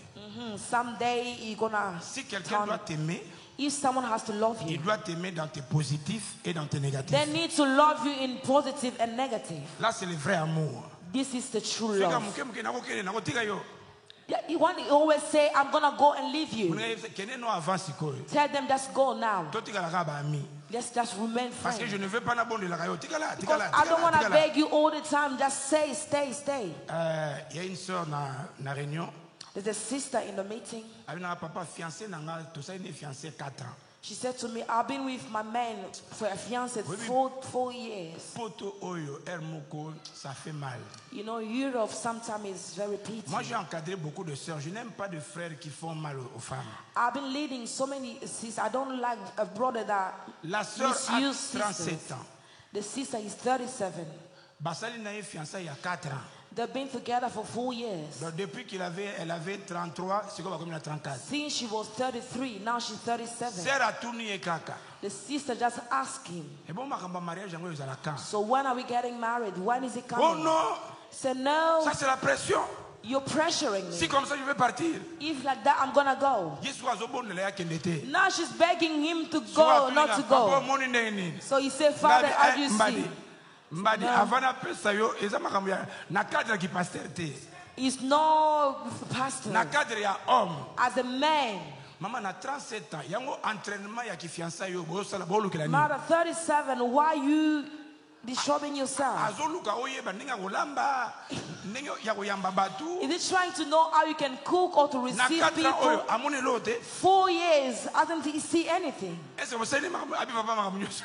someday you're gonna Si quelqu'un turn. doit t'aimer, If someone has to love il you, doit t'aimer dans tes positifs et dans tes négatifs. they need to love you in positive and negative. Là, c'est le vrai amour. This is the true Fika love. muke muke nakokende nakotika yo. Yeah, when you always say, I'm going to go and leave you, Kende no avant sikoyo. tell them just go now. Totika la ba ami. Let's just remain Parce que friends. je ne veux pas n'abonder la yo. Tika la, tika Because la, I don't want to tika la. beg you all the time. Just say, stay, stay. Il y a une sœur na réunion. There's a sister in the meeting. Avec un papa fiancé nanga, tout ça il est fiancé 4 ans. She said to me, I've been with my man for a fiancé four years. Poto oyo ermoko, ça fait mal. You know, Europe sometimes is very petty. Moi j'ai encadré beaucoup de sœurs. Je n'aime pas de frères qui font mal aux femmes. I've been leading so many sisters. I don't like a brother that La sœur a misuse 37 sisters. ans. The sister is 37. Basali n'a eu fiancé il y a 4 ans. They've been together for 4 years. Donc depuis elle avait 33, c'est comme il a 34. Since she was 33, now she's 37. Sœur a tourné et kaka. The sister just asked him, Et bon makamba mariage yango ezala quand? so when are we getting married? When is it Oh coming? non, He said, no, ça c'est la pression. you're pressuring Si me. comme ça je vais partir. If like that, I'm going to go. Yesu azobondela ya kendete. Now she's begging him to go, not to Papa go. moni nini? So he said, Father, how do you Mbadi. see? Mbadi No. avant na pesa yo eza makambo ya na cadre ki pasteur te. He's no pastor. Na cadre ya homme. As a man, Maman na 37 ans, yango entraînement ya ki fiançailles yo bo sala bo lukela ni. mother 37, why you disturbing yourself? Azoluka oyeba ndinga kolamba. Ndinga ya koyamba batu. Is he trying to know how you can cook or to Na receive 4 ans oyo people? amone lote. 4 years, hasn't he see anything? Est-ce que vous savez makambo abi papa makambo nyonso.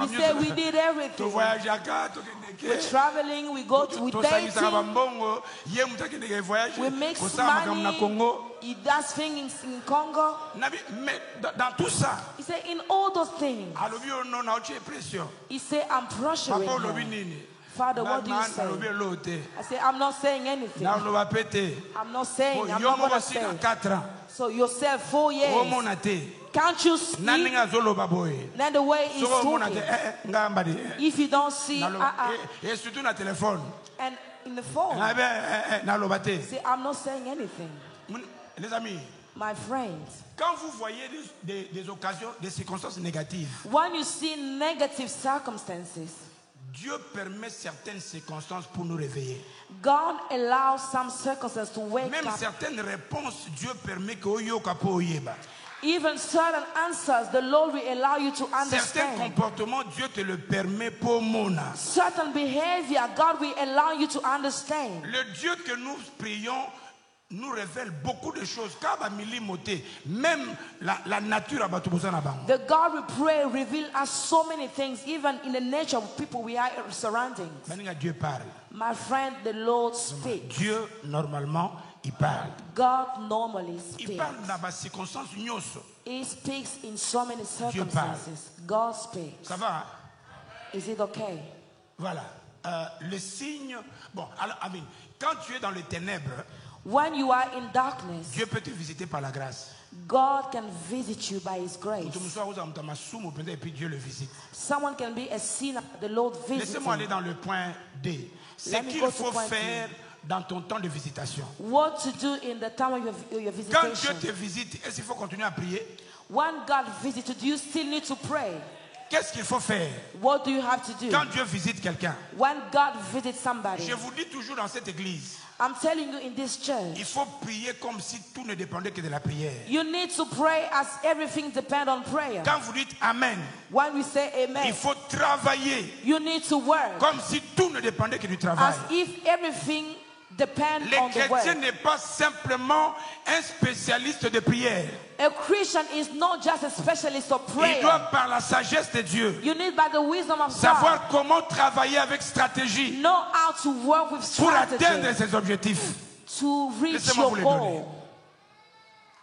He said we did To everything. voyage aka to We're kendeke. traveling, we go to, we dating, bambongo ye mutakende ke voyage. we make Kosala makambo na money. Congo. He does things in Congo. Mais dans tout ça, He said, in all those things, alobi ono na oche pression. he said, I'm pressuring Papa olobi her. nini? Father, what do you Na say? alobi lote. I said, I'm not saying anything. Na oloba pete. I'm not saying, I'm Yo not mo going to basi say. na 4 ans. So yourself 4 years. Omona te. Can't you Nani see? nga zoloba boye. Then the way he's So omona te talking. ngamba de. If you don't see, Naloba et surtout na téléphone. and in the phone, Na loba te. say, I'm not saying anything. Les amis, My friends, quand vous voyez des occasions, des circonstances négatives, when you see negative circumstances, Dieu permet certaines circonstances pour nous réveiller. God allows some circumstances to wake Même up. certaines réponses, Dieu permet que oyoka po oyeba. Even certain answers, the Lord will allow you to Certains understand. comportements, Dieu te le permet pour mona. Certain behavior, God will allow you to understand. Le Dieu que nous prions nous révèle beaucoup de choses. Kaba mili moté, même la nature abatubuza na bango. The God we pray reveal us so many things, even in the nature of people we are surrounding. Baninga Dieu parle. My friend, the Lord speaks. Dieu normalement il parle. God normally Il speaks. parle dans les circonstances nyonso. He speaks in so many parle. circumstances. God speaks. Ça va? Is it okay? Voilà. Le signe. Bon, alors, Amen. Quand tu es dans les ténèbres, When you are in darkness, Dieu peut te visiter par la grâce. God can visit you by His grace. Et puis Dieu le visite. Someone can be a sinner, the Lord visits Laissez-moi aller him. dans le point D. C'est Let me qu'il go to faut point faire dans ton temps de visitation. What to do in the time of your Quand Dieu visitation. te visite, est-ce qu'il faut continuer à prier? When God visits you, do you still need to pray? Qu'est-ce qu'il faut faire What do you have to do? quand Dieu visite quelqu'un? When God visits somebody, Je vous dis toujours dans cette église, I'm telling you in this il church, faut prier comme si tout ne dépendait que de la prière. you need to pray as everything depends on prayer. Quand vous dites Amen, When we say il amen, faut travailler you need to work comme si tout ne dépendait que du travail. as if everything depends Le on the chrétien word. n'est pas simplement un spécialiste de prière. A Christian is not just a specialist of Il prayer. doit, par la sagesse de Dieu, You need by the wisdom of God savoir comment travailler avec stratégie know how to work with pour atteindre strategy ses objectifs. to reach Laissez-moi vous your les donner. goal.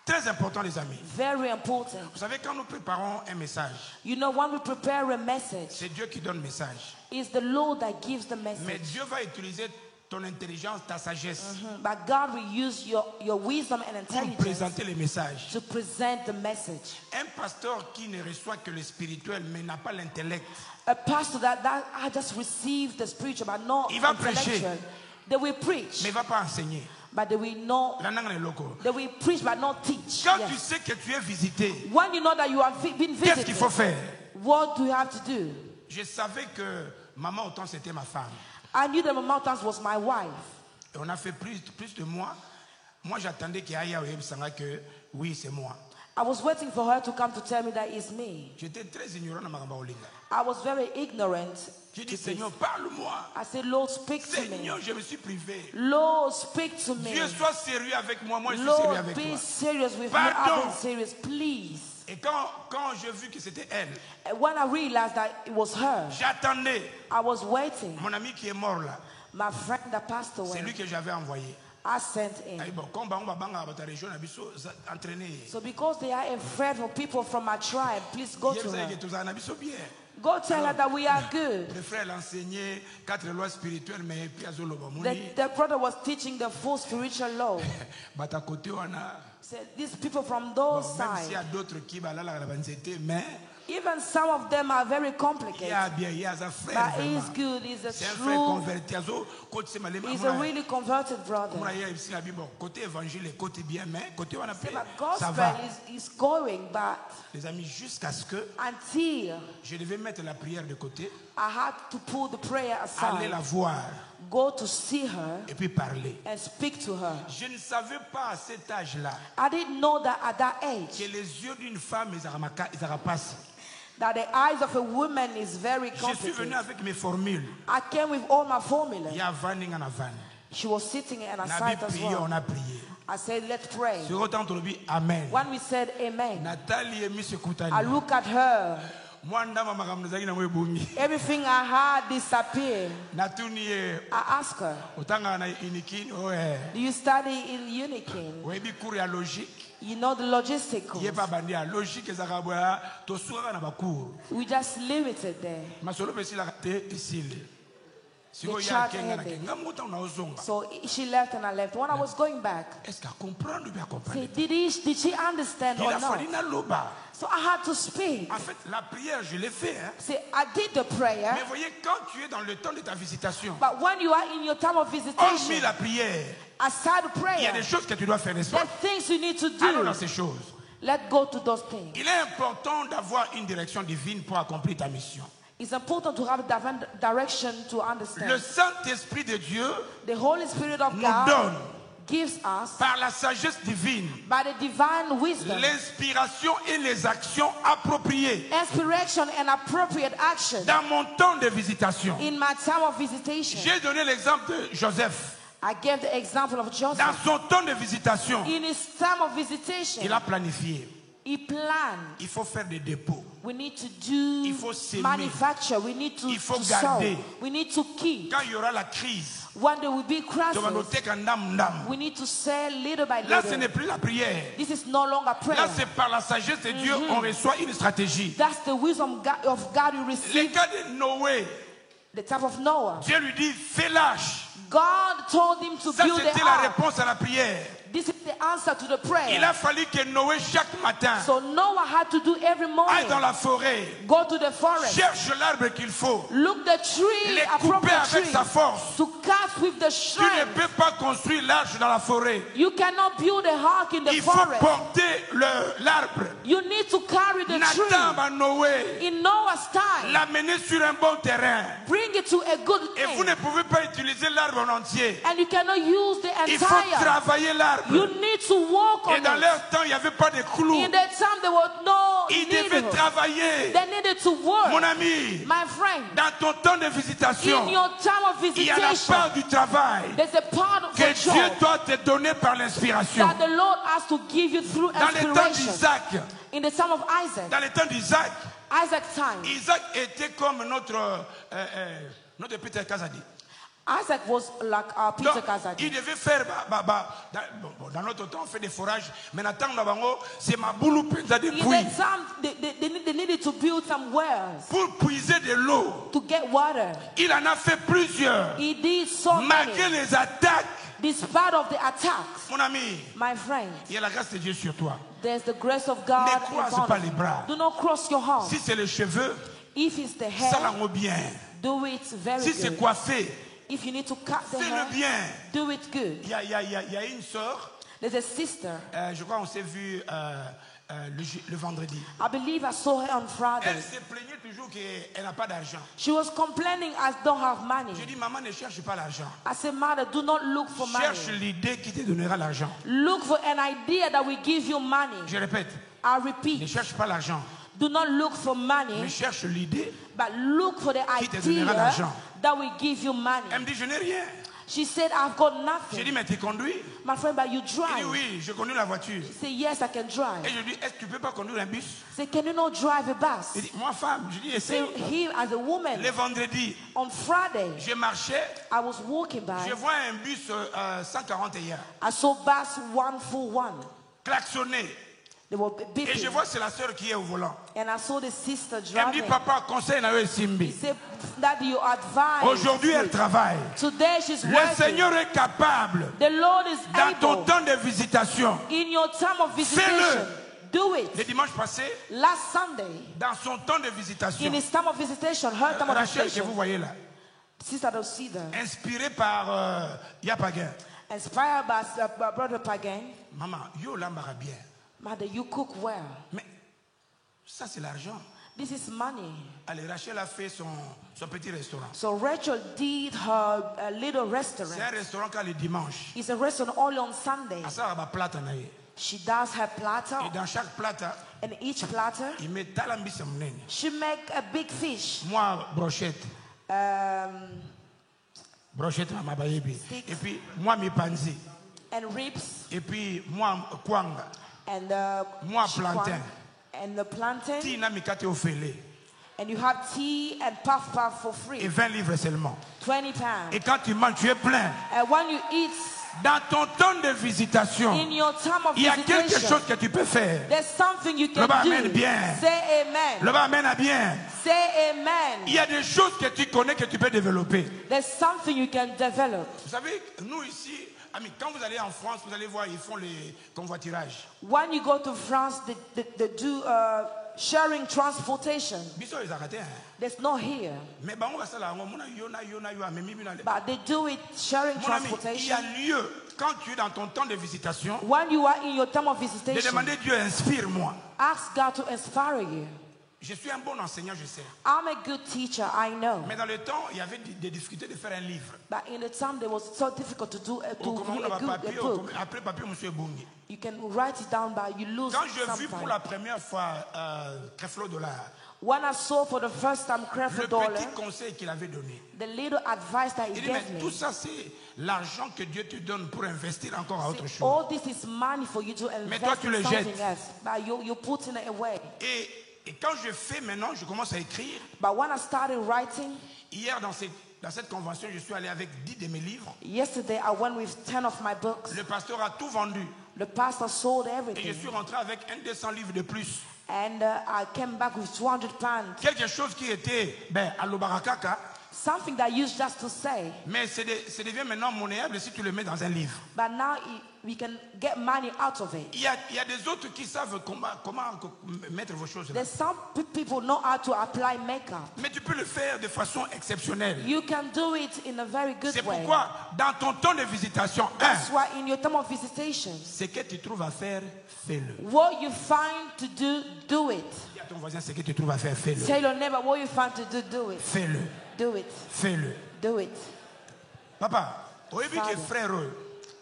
Très important, les amis. Very important. Vous savez, quand nous préparons un message, You know, when we prepare a message, c'est Dieu qui donne le message. it's the Lord that gives the Mais message. Dieu va utiliser ton intelligence, ta sagesse But God will use your wisdom and pour intelligence présenter les messages. to present the message. Un pasteur qui ne reçoit que le spirituel mais n'a pas l'intellect, A pastor that I just received the spiritual but not Il va prêcher. intellectual, they will preach, mais ne va pas enseigner. but they will know, Lananga le loko. they will preach but not teach. Quand Yes. tu sais que tu es visité, When you know that you have been qu'est-ce qu'il faut visited, faire? what do you have to do? Je savais que maman autant c'était ma femme. I knew that Mama Tans was my wife. Et on a fait plus de mois. Moi, j'attendais qu'il y ait que oui, c'est moi. I was waiting for her to come to tell me that it's me. J'étais très ignorant dans ma Olinga. I was very ignorant. J'ai dit, to this. Seigneur, parle-moi. I said, Lord, speak to me. Seigneur, je me suis privé. Lord, speak to me. Dieu, sois sérieux avec moi. Moi, je suis sérieux Lord, avec be toi. serious with me. Pardon. I've been serious, please. Et quand j'ai vu que c'était elle, And when I realized that it was her, j'attendais. I was waiting. Mon ami qui est mort là, My friend that passed c'est lui away, que j'avais envoyé. I sent in. Bon, quand on va dans ta région, on a besoin d'entraîner. So because they are afraid for people from my tribe, please go to her. Go tell her that we are good. Le frère l'enseignait 4 lois spirituelles, mais puis The brother was teaching the full spiritual law. Bata côté on a. Said these people from those Même s'il y sides, a d'autres qui va là la vanité, mais even some of them are very il y complicated. a bien, il y a un frère But he's vraiment. good. He's a C'est un frère true. converti. Azo côté malé. He's a really converted brother. Moi il y a ici la Bible côté évangile, côté bien, mais côté on a Say, fait. but Ça va. gospel is going, but Les amis, jusqu'à ce que until je devais mettre la prière de côté, I had to pull the prayer aller aside, la voir go to see her et puis parler. and speak to her. Je ne savais pas à cet âge-là I didn't know that at that que age, les yeux d'une femme ils rapassent. that the eyes of a woman is very Je suis venu complicated. avec mes formules. I came with all my Il formulas. y a vanning en avant. She was sitting and I On a sat as prié, well. on a prié. I said, let's pray. Sur autant de lobby, amen. When we said amen, Nathalie et Miss Koutani. I look at her. Moi ndama makambo zaki na mwe bungi. Everything I had disappeared. Natuni I asked her, otanga na inikini do you study in Unikin? webi cours ya logique. You know the logistical. Yé pa bandi ya logique ezaka boya to suka na ba cours. We just limited there. Masolo pesi la te isile. Siko ya church kenga na ended. kenga muta unaozonga. So she left and I left. When I was going back, Est-ce qu'à comprendre ou bien comprendre? say, did she understand Il or a fallu not? na loba. So I had to speak. En fait, la prière, je l'ai fait. Hein. Say, I did the prayer, Mais voyez, quand tu es dans le temps de ta visitation, but when you are in your time of hormis visitation, la prière, aside il y a prayer, des choses que tu dois faire, n'est-ce pas? there's things you need to Allons do. dans ces choses. Let's go to those things. Il est important d'avoir une direction divine pour accomplir ta mission. It's important to have a direction to Le understand. Saint-Esprit de Dieu The Holy Spirit of nous God donne, gives us, par la sagesse divine, by the divine wisdom, l'inspiration et les actions appropriées. inspiration and appropriate action Dans mon temps de visitation, in my time of visitation. j'ai donné l'exemple de Joseph. I gave the example of Dans Joseph. son temps de visitation, In his time of visitation, il a planifié. he planned. Il faut faire des dépôts. We need to Il do faut s'aimer. manufacture. We need to Il faut sow. garder. We need to keep. Quand il y aura la crise, When there will be tu vas crisis, noter qu'en ndam. we need to sell little by Là, ce little. n'est plus la prière. This is no longer prayer. Là, c'est par la sagesse de Dieu, on reçoit une stratégie. That's the wisdom of God you Les receive. cas de Noé, The type of Noah. Dieu lui dit, fais l'âche. God told him to Ça, build c'était the la ark. réponse à la prière. This is the answer to the Il prayer. a fallu que Noé, chaque matin, So Noah had to do every aille morning. dans la forêt, Go to the forest. cherche l'arbre qu'il faut, Look the tree, les couper appropriate avec tree, sa force. to cut with the Tu ne strength. peux pas construire l'arche dans la forêt. You cannot build a ark in the Il faut forest. porter l'arbre. You need to carry the Nathan tree va Noé, in Noah's time. l'amener sur un bon terrain. Bring it to a good Et vous ne thing. pouvez pas utiliser l'arbre en entier. And you cannot use the Il faut entire. travailler l'arbre. You need to walk Et on dans it. leur temps, il n'y avait pas de clous. In that time there was no Ils devaient needle. travailler. They needed to work. Mon ami, My friend, dans ton temps de visitation, in your time of il y a la visitation, part du travail there's a part of que the Dieu job doit te donner par l'inspiration. that the Lord has to give you through Dans les temps inspiration. d'Isaac, In the time of Isaac, dans les temps d'Isaac, Isaac's time, Isaac était comme notre Peter Kazadi. Isaac was like Donc, Peter Kazadi. il devait faire, dans notre temps, on fait des forages, mais maintenant, c'est ma boulou penza de In puits. that time, they needed to build some wells Pour puiser de l'eau, to get water. il en a fait plusieurs. He did so Malgré many. les attaques, Despite of the attacks, mon ami, my friend, il y a la grâce de Dieu sur toi. there's the grace of God Ne croise upon pas you. les bras. Do not cross your arms. Si c'est les cheveux, If it's the ça hair, l'en bien. do it very Si c'est good. coiffé, If you need to cut the fais-le hair, bien. do it good. Il y a une sœur, There's a sister. je crois qu'on s'est vu le vendredi. I believe I saw her on Elle Friday. se plaignait toujours qu'elle n'a pas d'argent. She was complaining I don't have money. Je dis, maman, ne cherche pas l'argent. I said, mother, do not look for Cherche money. l'idée qui te donnera l'argent. Look for an idea that will give you money. Je répète, I ne repeat, cherche pas l'argent. do not look for Mais money, cherche l'idée. but look for the Qui te donnera idea l'argent. that will give you money. Elle me dit, je n'ai rien. She said, I've got J'ai dit, nothing. mais tu conduis? My friend, but you Il dit, drive. oui, je conduis la voiture. He said, yes, I can Et drive. je dis, est-ce que tu ne peux pas conduire un bus? He said, can you not drive a bus? Il dit, moi, femme, je dis, So essaye. he, as a woman, Le vendredi, on Friday, je marchais, I was walking je by. vois un bus 141 I saw bus 141. klaxonné. They were Et je beeping. vois c'est la sœur qui est au volant. And I saw the sister Elle me dit, driving. papa, conseil na yo He Simbi. said, that you advise. Aujourd'hui, elle travaille. Today she's Le working. Seigneur est capable, The Lord is dans ton able. temps de visitation. In your time of visitation, Fais-le. do Le it. dimanche passé, Last Sunday, dans son temps de visitation, in his time of visitation, her time of Rachel, que vous visitation, voyez là, Sister Dosida, inspiré par Yapaguin. inspired by Brother Pagan, Maman, yo lambara bien. Mother, you cook well. Mais ça, c'est l'argent. This is money. Allez, Rachel a fait son petit restaurant. So Rachel did her little C'est un restaurant. restaurant quand le dimanche. It's a restaurant only on Sunday. À ça, on va plata na ye. She does her Et platter, dans chaque plata, and each platter, il met talambisa mnene. she make a big fish. Moi, brochette. Um, Brochette à ma bayebi. Sticks. Et puis, moi, mi panzi. and ribs, Et puis, moi, kwanga. and Moi, chikwang, plantain. and the plantain, Tina mikate au fêlé. and you have tea and puff for free, Et 20 livres seulement. 20 pounds. Et quand tu manges, tu es plein. And when you eat Dans ton temps de visitation, in your time of il y a quelque visitation, chose que tu peux faire. there's something you Le can bas do. amène bien. Say amen. Le bas amène à bien. Say amen. Il y a des choses que tu connais que tu peux développer. There's something you can develop. Vous savez, nous ici, amis, quand vous allez en France, vous allez voir, ils font les convoitirages. When you go to France, they do sharing transportation. Biso, ils arrêtent. Hein. There's no here, Mais bah, on va ça là, on a yona, mais mimi, but they do it sharing mon ami, il y transportation. a lieu, quand tu es dans ton temps de visitation, When you are in your time of de visitation, demander Dieu, inspire-moi. ask God to inspire you. Je suis un bon enseignant, je sais. I'm a good teacher, I know. Mais dans le temps, il y avait des difficultés de faire un livre. But in the time, it was so difficult to do Au comment on a a papier, book. après papier, monsieur Bungi. You can write it down, but you lose Quand j'ai vu pour sometimes. la première fois Creflo Dollar, When I saw for the first time le Creflo Dollar, petit conseil qu'il avait donné, the little advice that he il dit, mais gave tout me, ça, c'est l'argent que Dieu te donne pour investir encore à autre chose. all this is money for you to Mais toi, invest tu in le something jettes. else. But you putting it away. Et quand je fais maintenant, je commence à écrire. But when I started writing, Hier, dans cette convention, je suis allé avec 10 de mes livres. yesterday I went with 10 of my books. Le pasteur a tout vendu. The pastor sold Et je everything. suis rentré avec 200 livres de plus. And I came back with 200 pounds. Quelque chose qui était à l'Obarakaka, Something that I used just to say. mais ça devient maintenant monnayable si tu le mets dans un livre. But now we can get money out of it. Il y a des autres qui savent comment mettre vos choses là. There's some people know how to apply makeup. Mais tu peux le faire de façon exceptionnelle. You can do it in a very good C'est way. pourquoi, dans ton temps de visitation, That's why in your time of visitation, ce que tu trouves à faire, fais-le. what you find to do it. Dis à ton voisin ce que tu trouves à faire, fais-le. Tell your neighbor what you find to do it. Fais-le. Do it. Fais-le. Do it. Papa, au début que Father. frère,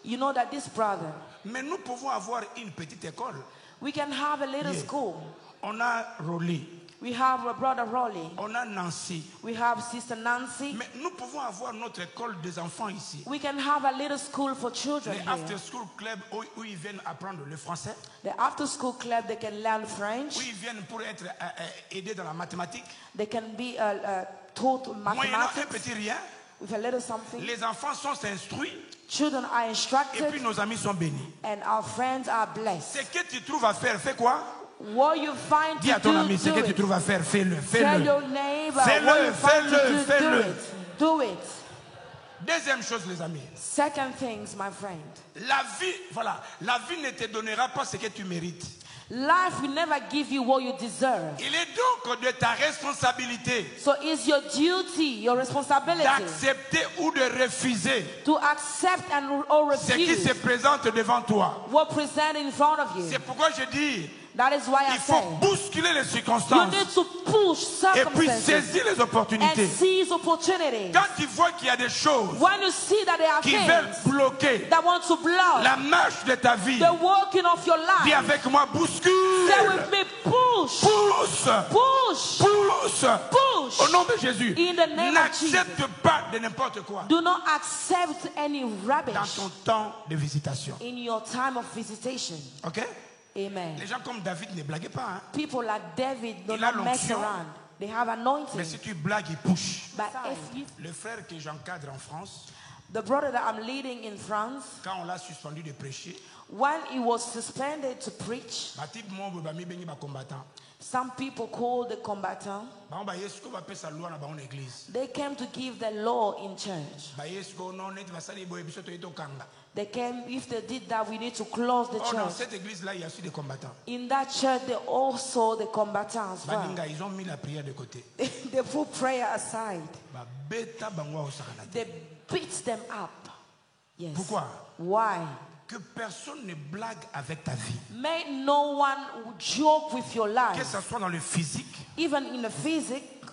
You know that this brother, mais nous pouvons avoir une petite école. we can have a little Yeah. school. On a Rolly, We have a brother Rolly. on a Nancy. We have Sister Nancy. Mais nous pouvons avoir notre école des enfants ici. We can have a little school for children Les here. after school club où ils viennent apprendre le français, The after school club, they can learn où French. ils viennent pour être aidés dans la mathématique. They can be taught Moyennant un mathematics petit rien, with a little something. les enfants sont instruits Children are et instructed puis nos amis sont bénis. and our friends are blessed. Ce que tu trouves à faire, fais quoi? What you find Dis à to ton do, ami, ce do que tu it. trouves à faire, fais-le, Tell fais-le. your neighbor Fais-le, what you find to fais-le, do, fais-le. do it. Do it. Deuxième chose, les amis, Second things, my friend. la vie ne te donnera pas ce que tu mérites. Life will never give you what you deserve. Il est donc de ta responsabilité So it's your duty, your responsibility d'accepter ou de refuser to accept and or ce qui refuse se présente devant toi. what present in front of you. C'est pourquoi je dis, That is why I il faut say bousculer les you circonstances need to push et puis circumstances saisir les and opportunités. seize opportunities. Quand tu vois qu'il y a des choses When you see that there are qui veulent things bloquer that want to block la marche de ta vie, the working of your dis life, avec moi, bouscule, say with me, push, pousse, push, pousse. push. Au nom de Jésus, In the name of n'accepte pas de n'importe quoi Do not accept any dans rubbish ton temps de visitation. in your time of visitation. Ok? Amen. Les gens comme David ne blaguaient pas. Hein? People like David do Il a not mess l'onction. around. They have anointing. Mais si tu blagues, il push. But if you, Le frère que j'encadre en France, the brother that I'm leading in France, quand on l'a suspendu de prêcher, when he was suspended to preach, some people called the combatant. They came to give the law in church. They came, if they did that, we need to close the Oh dans church. cette église-là, il y a aussi des combattants. In that church, they also the combatants. Baninga, ils ont mis la prière de côté. They put prayer aside. Beta bangwa osakana. They beat them up. Yes. Pourquoi? Why? Que personne ne blague avec ta vie. May no one joke with your Que life, ce soit dans le physique even in the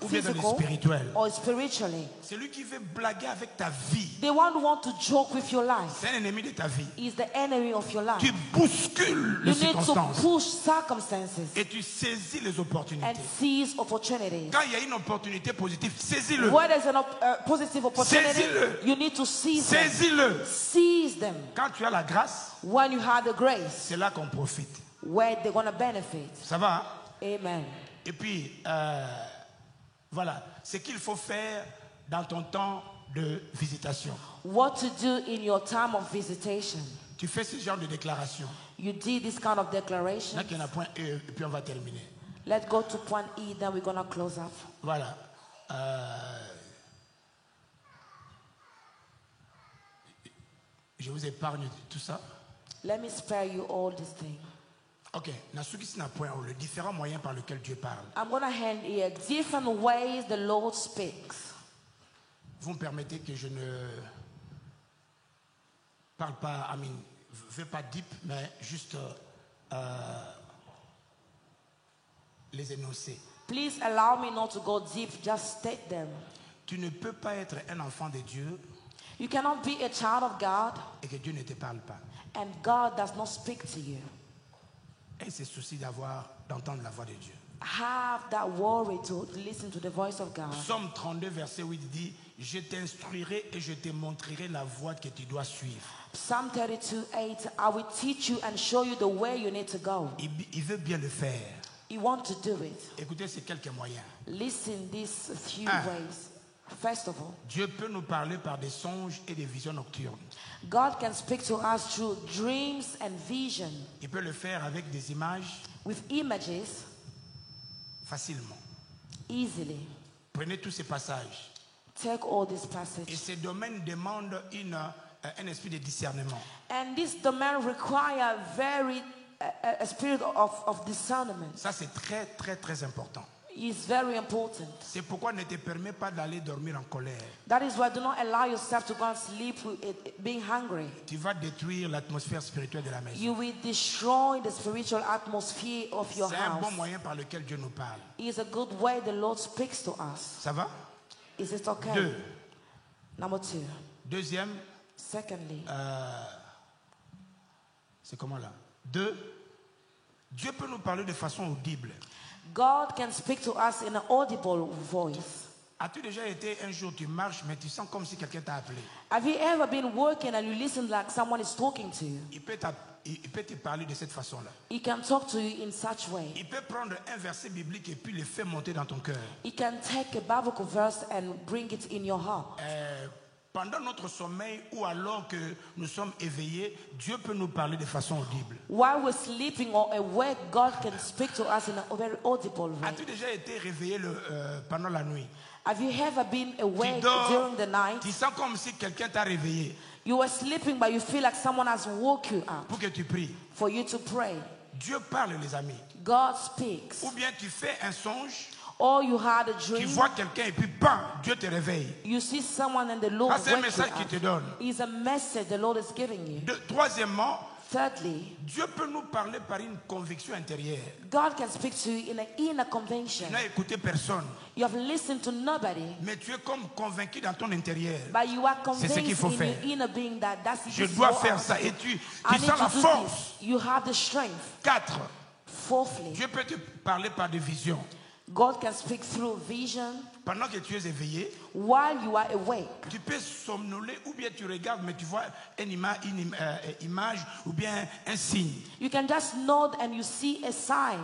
ou bien dans le physical spirituel. or spiritually. Celui qui veut blaguer avec ta vie, The one who want to joke with your life c'est un ennemi de ta vie. is the enemy of your life. Tu bouscules les You need to circonstances push circumstances et tu saisis les and opportunités. seize opportunities. Quand il y a une opportunité positive, saisis-le. Where there's a positive opportunity, Saisis-le. you need to seize them. Saisis-le. Seize them. Quand tu as la grâce, When you have the grace, c'est là qu'on profite. where they're going to benefit. Ça va? Amen. Et puis, voilà, ce qu'il faut faire dans ton temps de visitation. What to do in your time of visitation. Tu fais ce genre de déclaration. You did this kind of declaration. Là, qu'il y en a point E, et puis on va terminer. Let's go to point E, then we're going to close up. Voilà. Je vous épargne tout ça. Let me spare you all this thing. Ok. Les différents moyens par lesquels Dieu parle. I'm going to hand here different ways the Lord speaks. Vous me permettez que je ne parle pas, je ne vais pas deep, mais juste les énoncer. Please allow me not to go deep, just state them. Tu ne peux pas être un enfant de Dieu You cannot be a child of God et que Dieu ne te parle pas. and God does not speak to you. Et c'est souci d'entendre la voix de Dieu. Have that worry to listen to the voice of God. Psaume 32, verset 8 dit, je t'instruirai et je te montrerai la voie que tu dois suivre. Psalm 32:8, I will teach you and show you the way you need to go. Il veut bien le faire. You want to do it. Écoutez ces quelques moyens. Listen these few Ah. ways. First of all, Dieu peut nous parler par des songes et des visions nocturnes. God can speak to us through dreams and vision, Il peut le faire avec des images with images, facilement. easily. Prenez tous ces passages. Take all these Et passages. ces domaines demandent un esprit de discernement. And this domain require a spirit of discernment. Ça, c'est très, très, très important. It's very important. C'est pourquoi ne te permets pas d'aller dormir en colère. That is why do not allow yourself to go and sleep with being hungry. Tu vas détruire l'atmosphère spirituelle de la maison. You will destroy the spiritual atmosphere of your C'est un bon house. moyen par lequel Dieu nous parle. It's a good way the Lord speaks to us. Ça va? Is it okay? 2. Number 2. Deuxième, Secondly, c'est comment là? 2. Dieu peut nous parler de façon audible. God can speak to us in an audible voice. As-tu déjà été un jour, tu marches, mais tu sens comme si quelqu'un t'a appelé? Have you ever been working and you listen like someone is talking to you? Il peut te parler de cette façon-là. He can talk to you in such way. Il peut prendre un verset biblique et puis le faire monter dans ton cœur. He can take a biblical verse and bring it in your heart. Pendant notre sommeil ou alors que nous sommes éveillés, Dieu peut nous parler de façon audible. While we're sleeping or awake, God can speak to us in a very audible way. As-tu déjà été réveillé pendant la nuit? Have you ever been Tu awake dors, during the night? tu sens comme si quelqu'un t'a réveillé You were sleeping, but you feel like someone has woke you up pour que tu pries. for you to pray. Dieu parle, les amis. God speaks. Ou bien tu fais un songe. Or you had a dream. Tu vois quelqu'un et puis bam, Dieu te réveille. You see someone and the Lord C'est un message qu'il te donne. It's a message the Lord is giving you. Troisièmement, thirdly, Dieu peut nous parler par une conviction intérieure. God can speak to you in an inner conviction. Tu n'as écouté personne. You have listened to nobody. Mais tu es comme convaincu dans ton intérieur. But you are c'est ce qu'il faut in faire. your inner being that that's Je dois faire ça. Et tu sens la force. You have the strength. 4. Fourthly, Dieu peut te parler par des visions. God can speak through vision. Pendant que tu es éveillé, while you are awake, tu peux somnoler ou bien tu regardes mais tu vois une image ou bien un signe. You can just nod and you see a sign.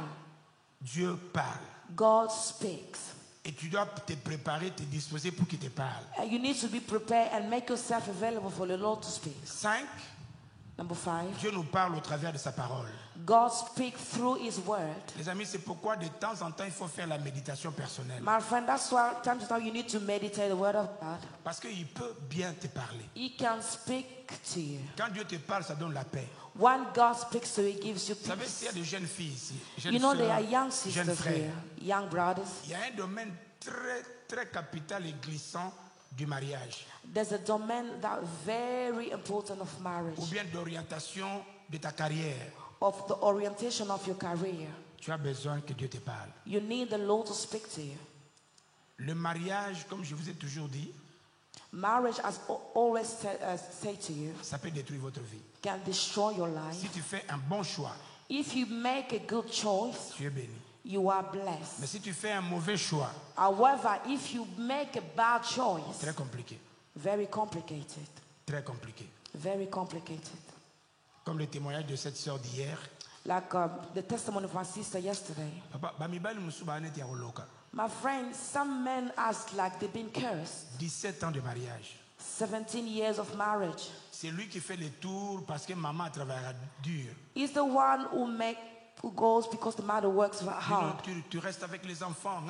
Dieu parle. God speaks. Et tu dois te préparer, te disposer pour qu'il te parle. And you need to be prepared and make yourself available for the Lord to speak. 5. Number 5. Dieu nous parle au travers de sa parole. God speaks through His word. Les amis, c'est pourquoi de temps en temps il faut faire la méditation personnelle. My friend, that's why time to time you need to meditate the word of God. Parce qu'il peut bien te parler. He can speak to you. Quand Dieu te parle, ça donne la paix. When God speaks to you, He gives you peace. Vous savez, s'il y a des jeunes filles ici, jeunes you know, sœurs, there are young jeunes sisters frères, here, young brothers. Il y a un domaine très très capital et glissant du mariage. There's a domain that very important of marriage. Ou bien d'orientation de ta carrière. Of the orientation of your career. Tu as besoin que Dieu te parle. You need the Lord to speak to you. Le mariage, comme je vous ai toujours dit, marriage, as always say to you, ça peut détruire votre vie. Can destroy your life. Si tu fais un bon choix, if you make a good choice, tu es béni. You are blessed. Mais si tu fais un mauvais choix, however, if you make a bad choice, très compliqué. Very complicated. Très compliqué. Very complicated. Comme le témoignage de cette sœur d'hier. Like the testimony of my sister yesterday. My friend, some men ask like they've been cursed. 17 ans de mariage. 17 years of marriage. C'est lui qui fait les tours parce que maman travaille dur. He's the one who goes because the mother works hard. Tu restes avec les enfants.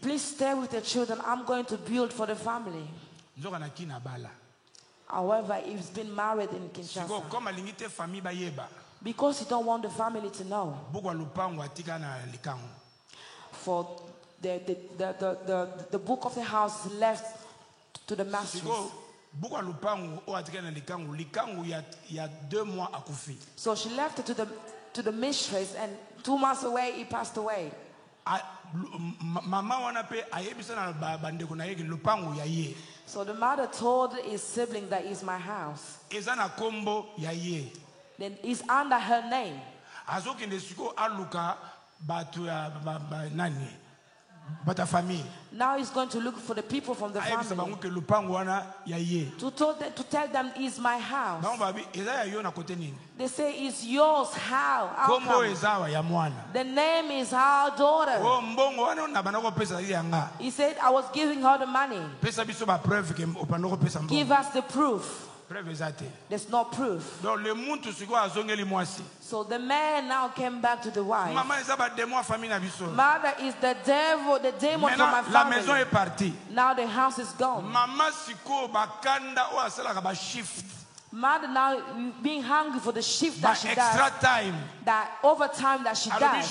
Please stay with the children. I'm going to build for the family. However, he's been married in Kinshasa. Because he don't want the family to know. For the book of the house is left to the masters. So she left it to the mistress, and 2 months away he passed away. So the mother told his sibling that is my house. Then it's under her name. Now he's going to look for the people from the family. To tell them it's my house. They say it's yours. How the name is our daughter. He said, I was giving her the money. Give us the proof. There's no proof. So the man now came back to the wife. Mother is the devil, the demon from my family. Now the house is gone. Mother now being hungry for the shift that she does. That overtime that she does.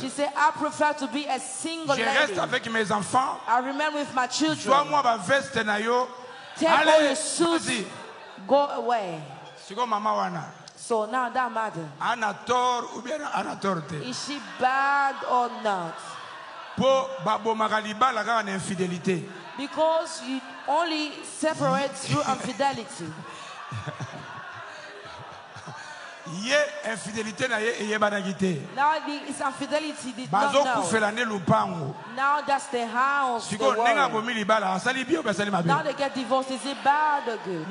She said, I prefer to be a single lady. I remain with my children. Take all your suits, go away. So now that mother, is she bad or not? Because you only separate through infidelity. Now his infidelity did not know. Now that's the house. Now they get divorced. Is it bad or good?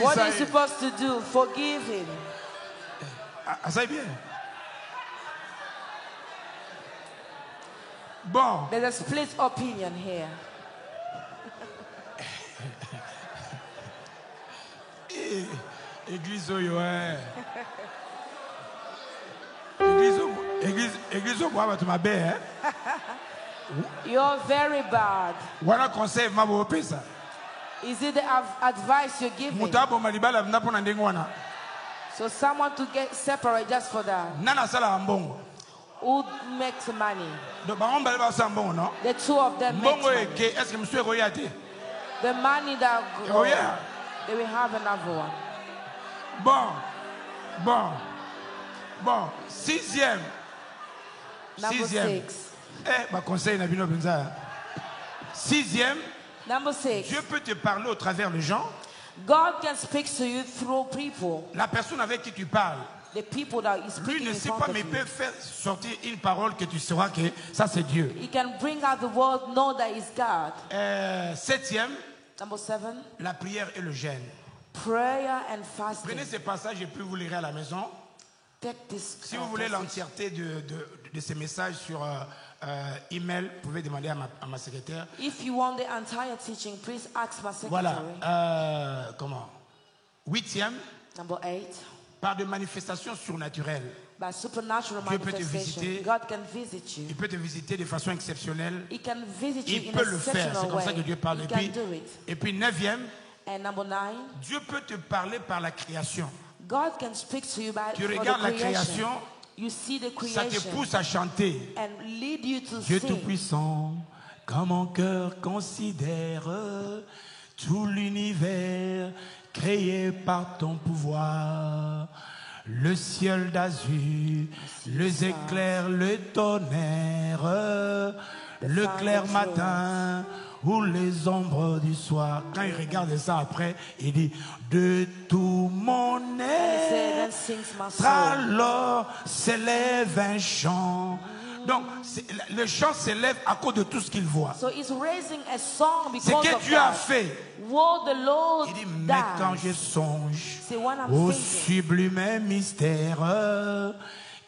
What are you supposed to do? Forgive him. Bon. There's a split opinion here. Église oyo église oyo batu mabe You're very bad. Voilà conseil ma bo pesa. Is it the advice you're giving? Mutabo malibala na pona ndengwana. So someone to get separate just for that. Nana sala mbongo. Who makes money? The two of them make money. The money that oh yeah, they will have another one. Bon. Sixième. Number 6. Sixième. Number 6. Dieu peut te parler au travers des gens. God can speak to you through people. La personne avec qui tu parles, the people that is lui ne sait pas, mais peut faire sortir une parole que tu sauras que ça c'est Dieu. He can bring out the word, know that is God. Septième. Number 7. La prière et le jeûne. Prayer and fasting. Prenez ces passages et puis vous lirez à la maison. Si vous voulez l'entièreté de ces messages sur email, vous pouvez demander à ma secrétaire. If you want the entire teaching, please ask my secretary. Voilà. Comment? Huitième. Number 8. Par des manifestations surnaturelles. By supernatural Dieu peut te visiter. God can visit you. Il peut te visiter de façon exceptionnelle. He can visit you Il peut le faire. C'est comme ça que Dieu parle. Et puis neuvième. And number 9. Dieu peut te parler par la création. God can speak to you by tu regardes la création, you see the creation, ça te pousse à chanter. And lead you to Dieu sing. Tout-Puissant, quand mon cœur considère tout l'univers créé par ton pouvoir, le ciel d'azur, les éclairs, le tonnerre, le clair matin ou les ombres du soir. Quand il regarde ça après, il dit de tout mon être, alors s'élève un chant. Donc le chant s'élève à cause de tout ce qu'il voit. So he's raising a song because ce que Dieu a fait. What the Lord il dit mais quand je songe au sublime mystère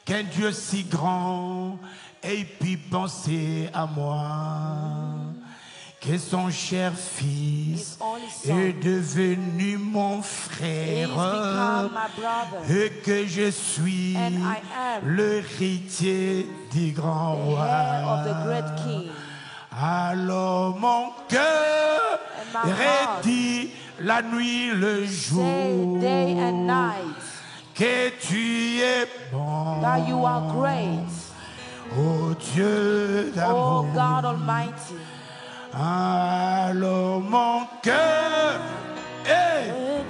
qu'un Dieu si grand ait pu penser à moi, que son cher fils est devenu mon frère et que je suis l'héritier du grand roi. Alors mon cœur redit la nuit, le jour, que tu es bon, ô Dieu d'amour. Oh God Almighty. Alors mon cœur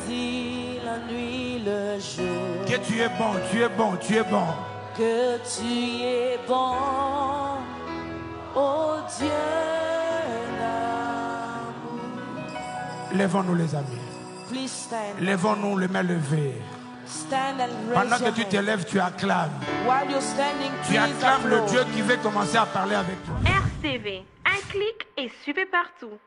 dit la nuit, le jour, que tu es bon, tu es bon, tu es bon. Que tu es bon, oh Dieu d'amour. Lèvons-nous les amis. Lèvons-nous les mains levées. Pendant que tu te lèves, tu acclames. Tu acclames le Dieu qui veut commencer à parler avec toi. RCV, un clic et suivez partout.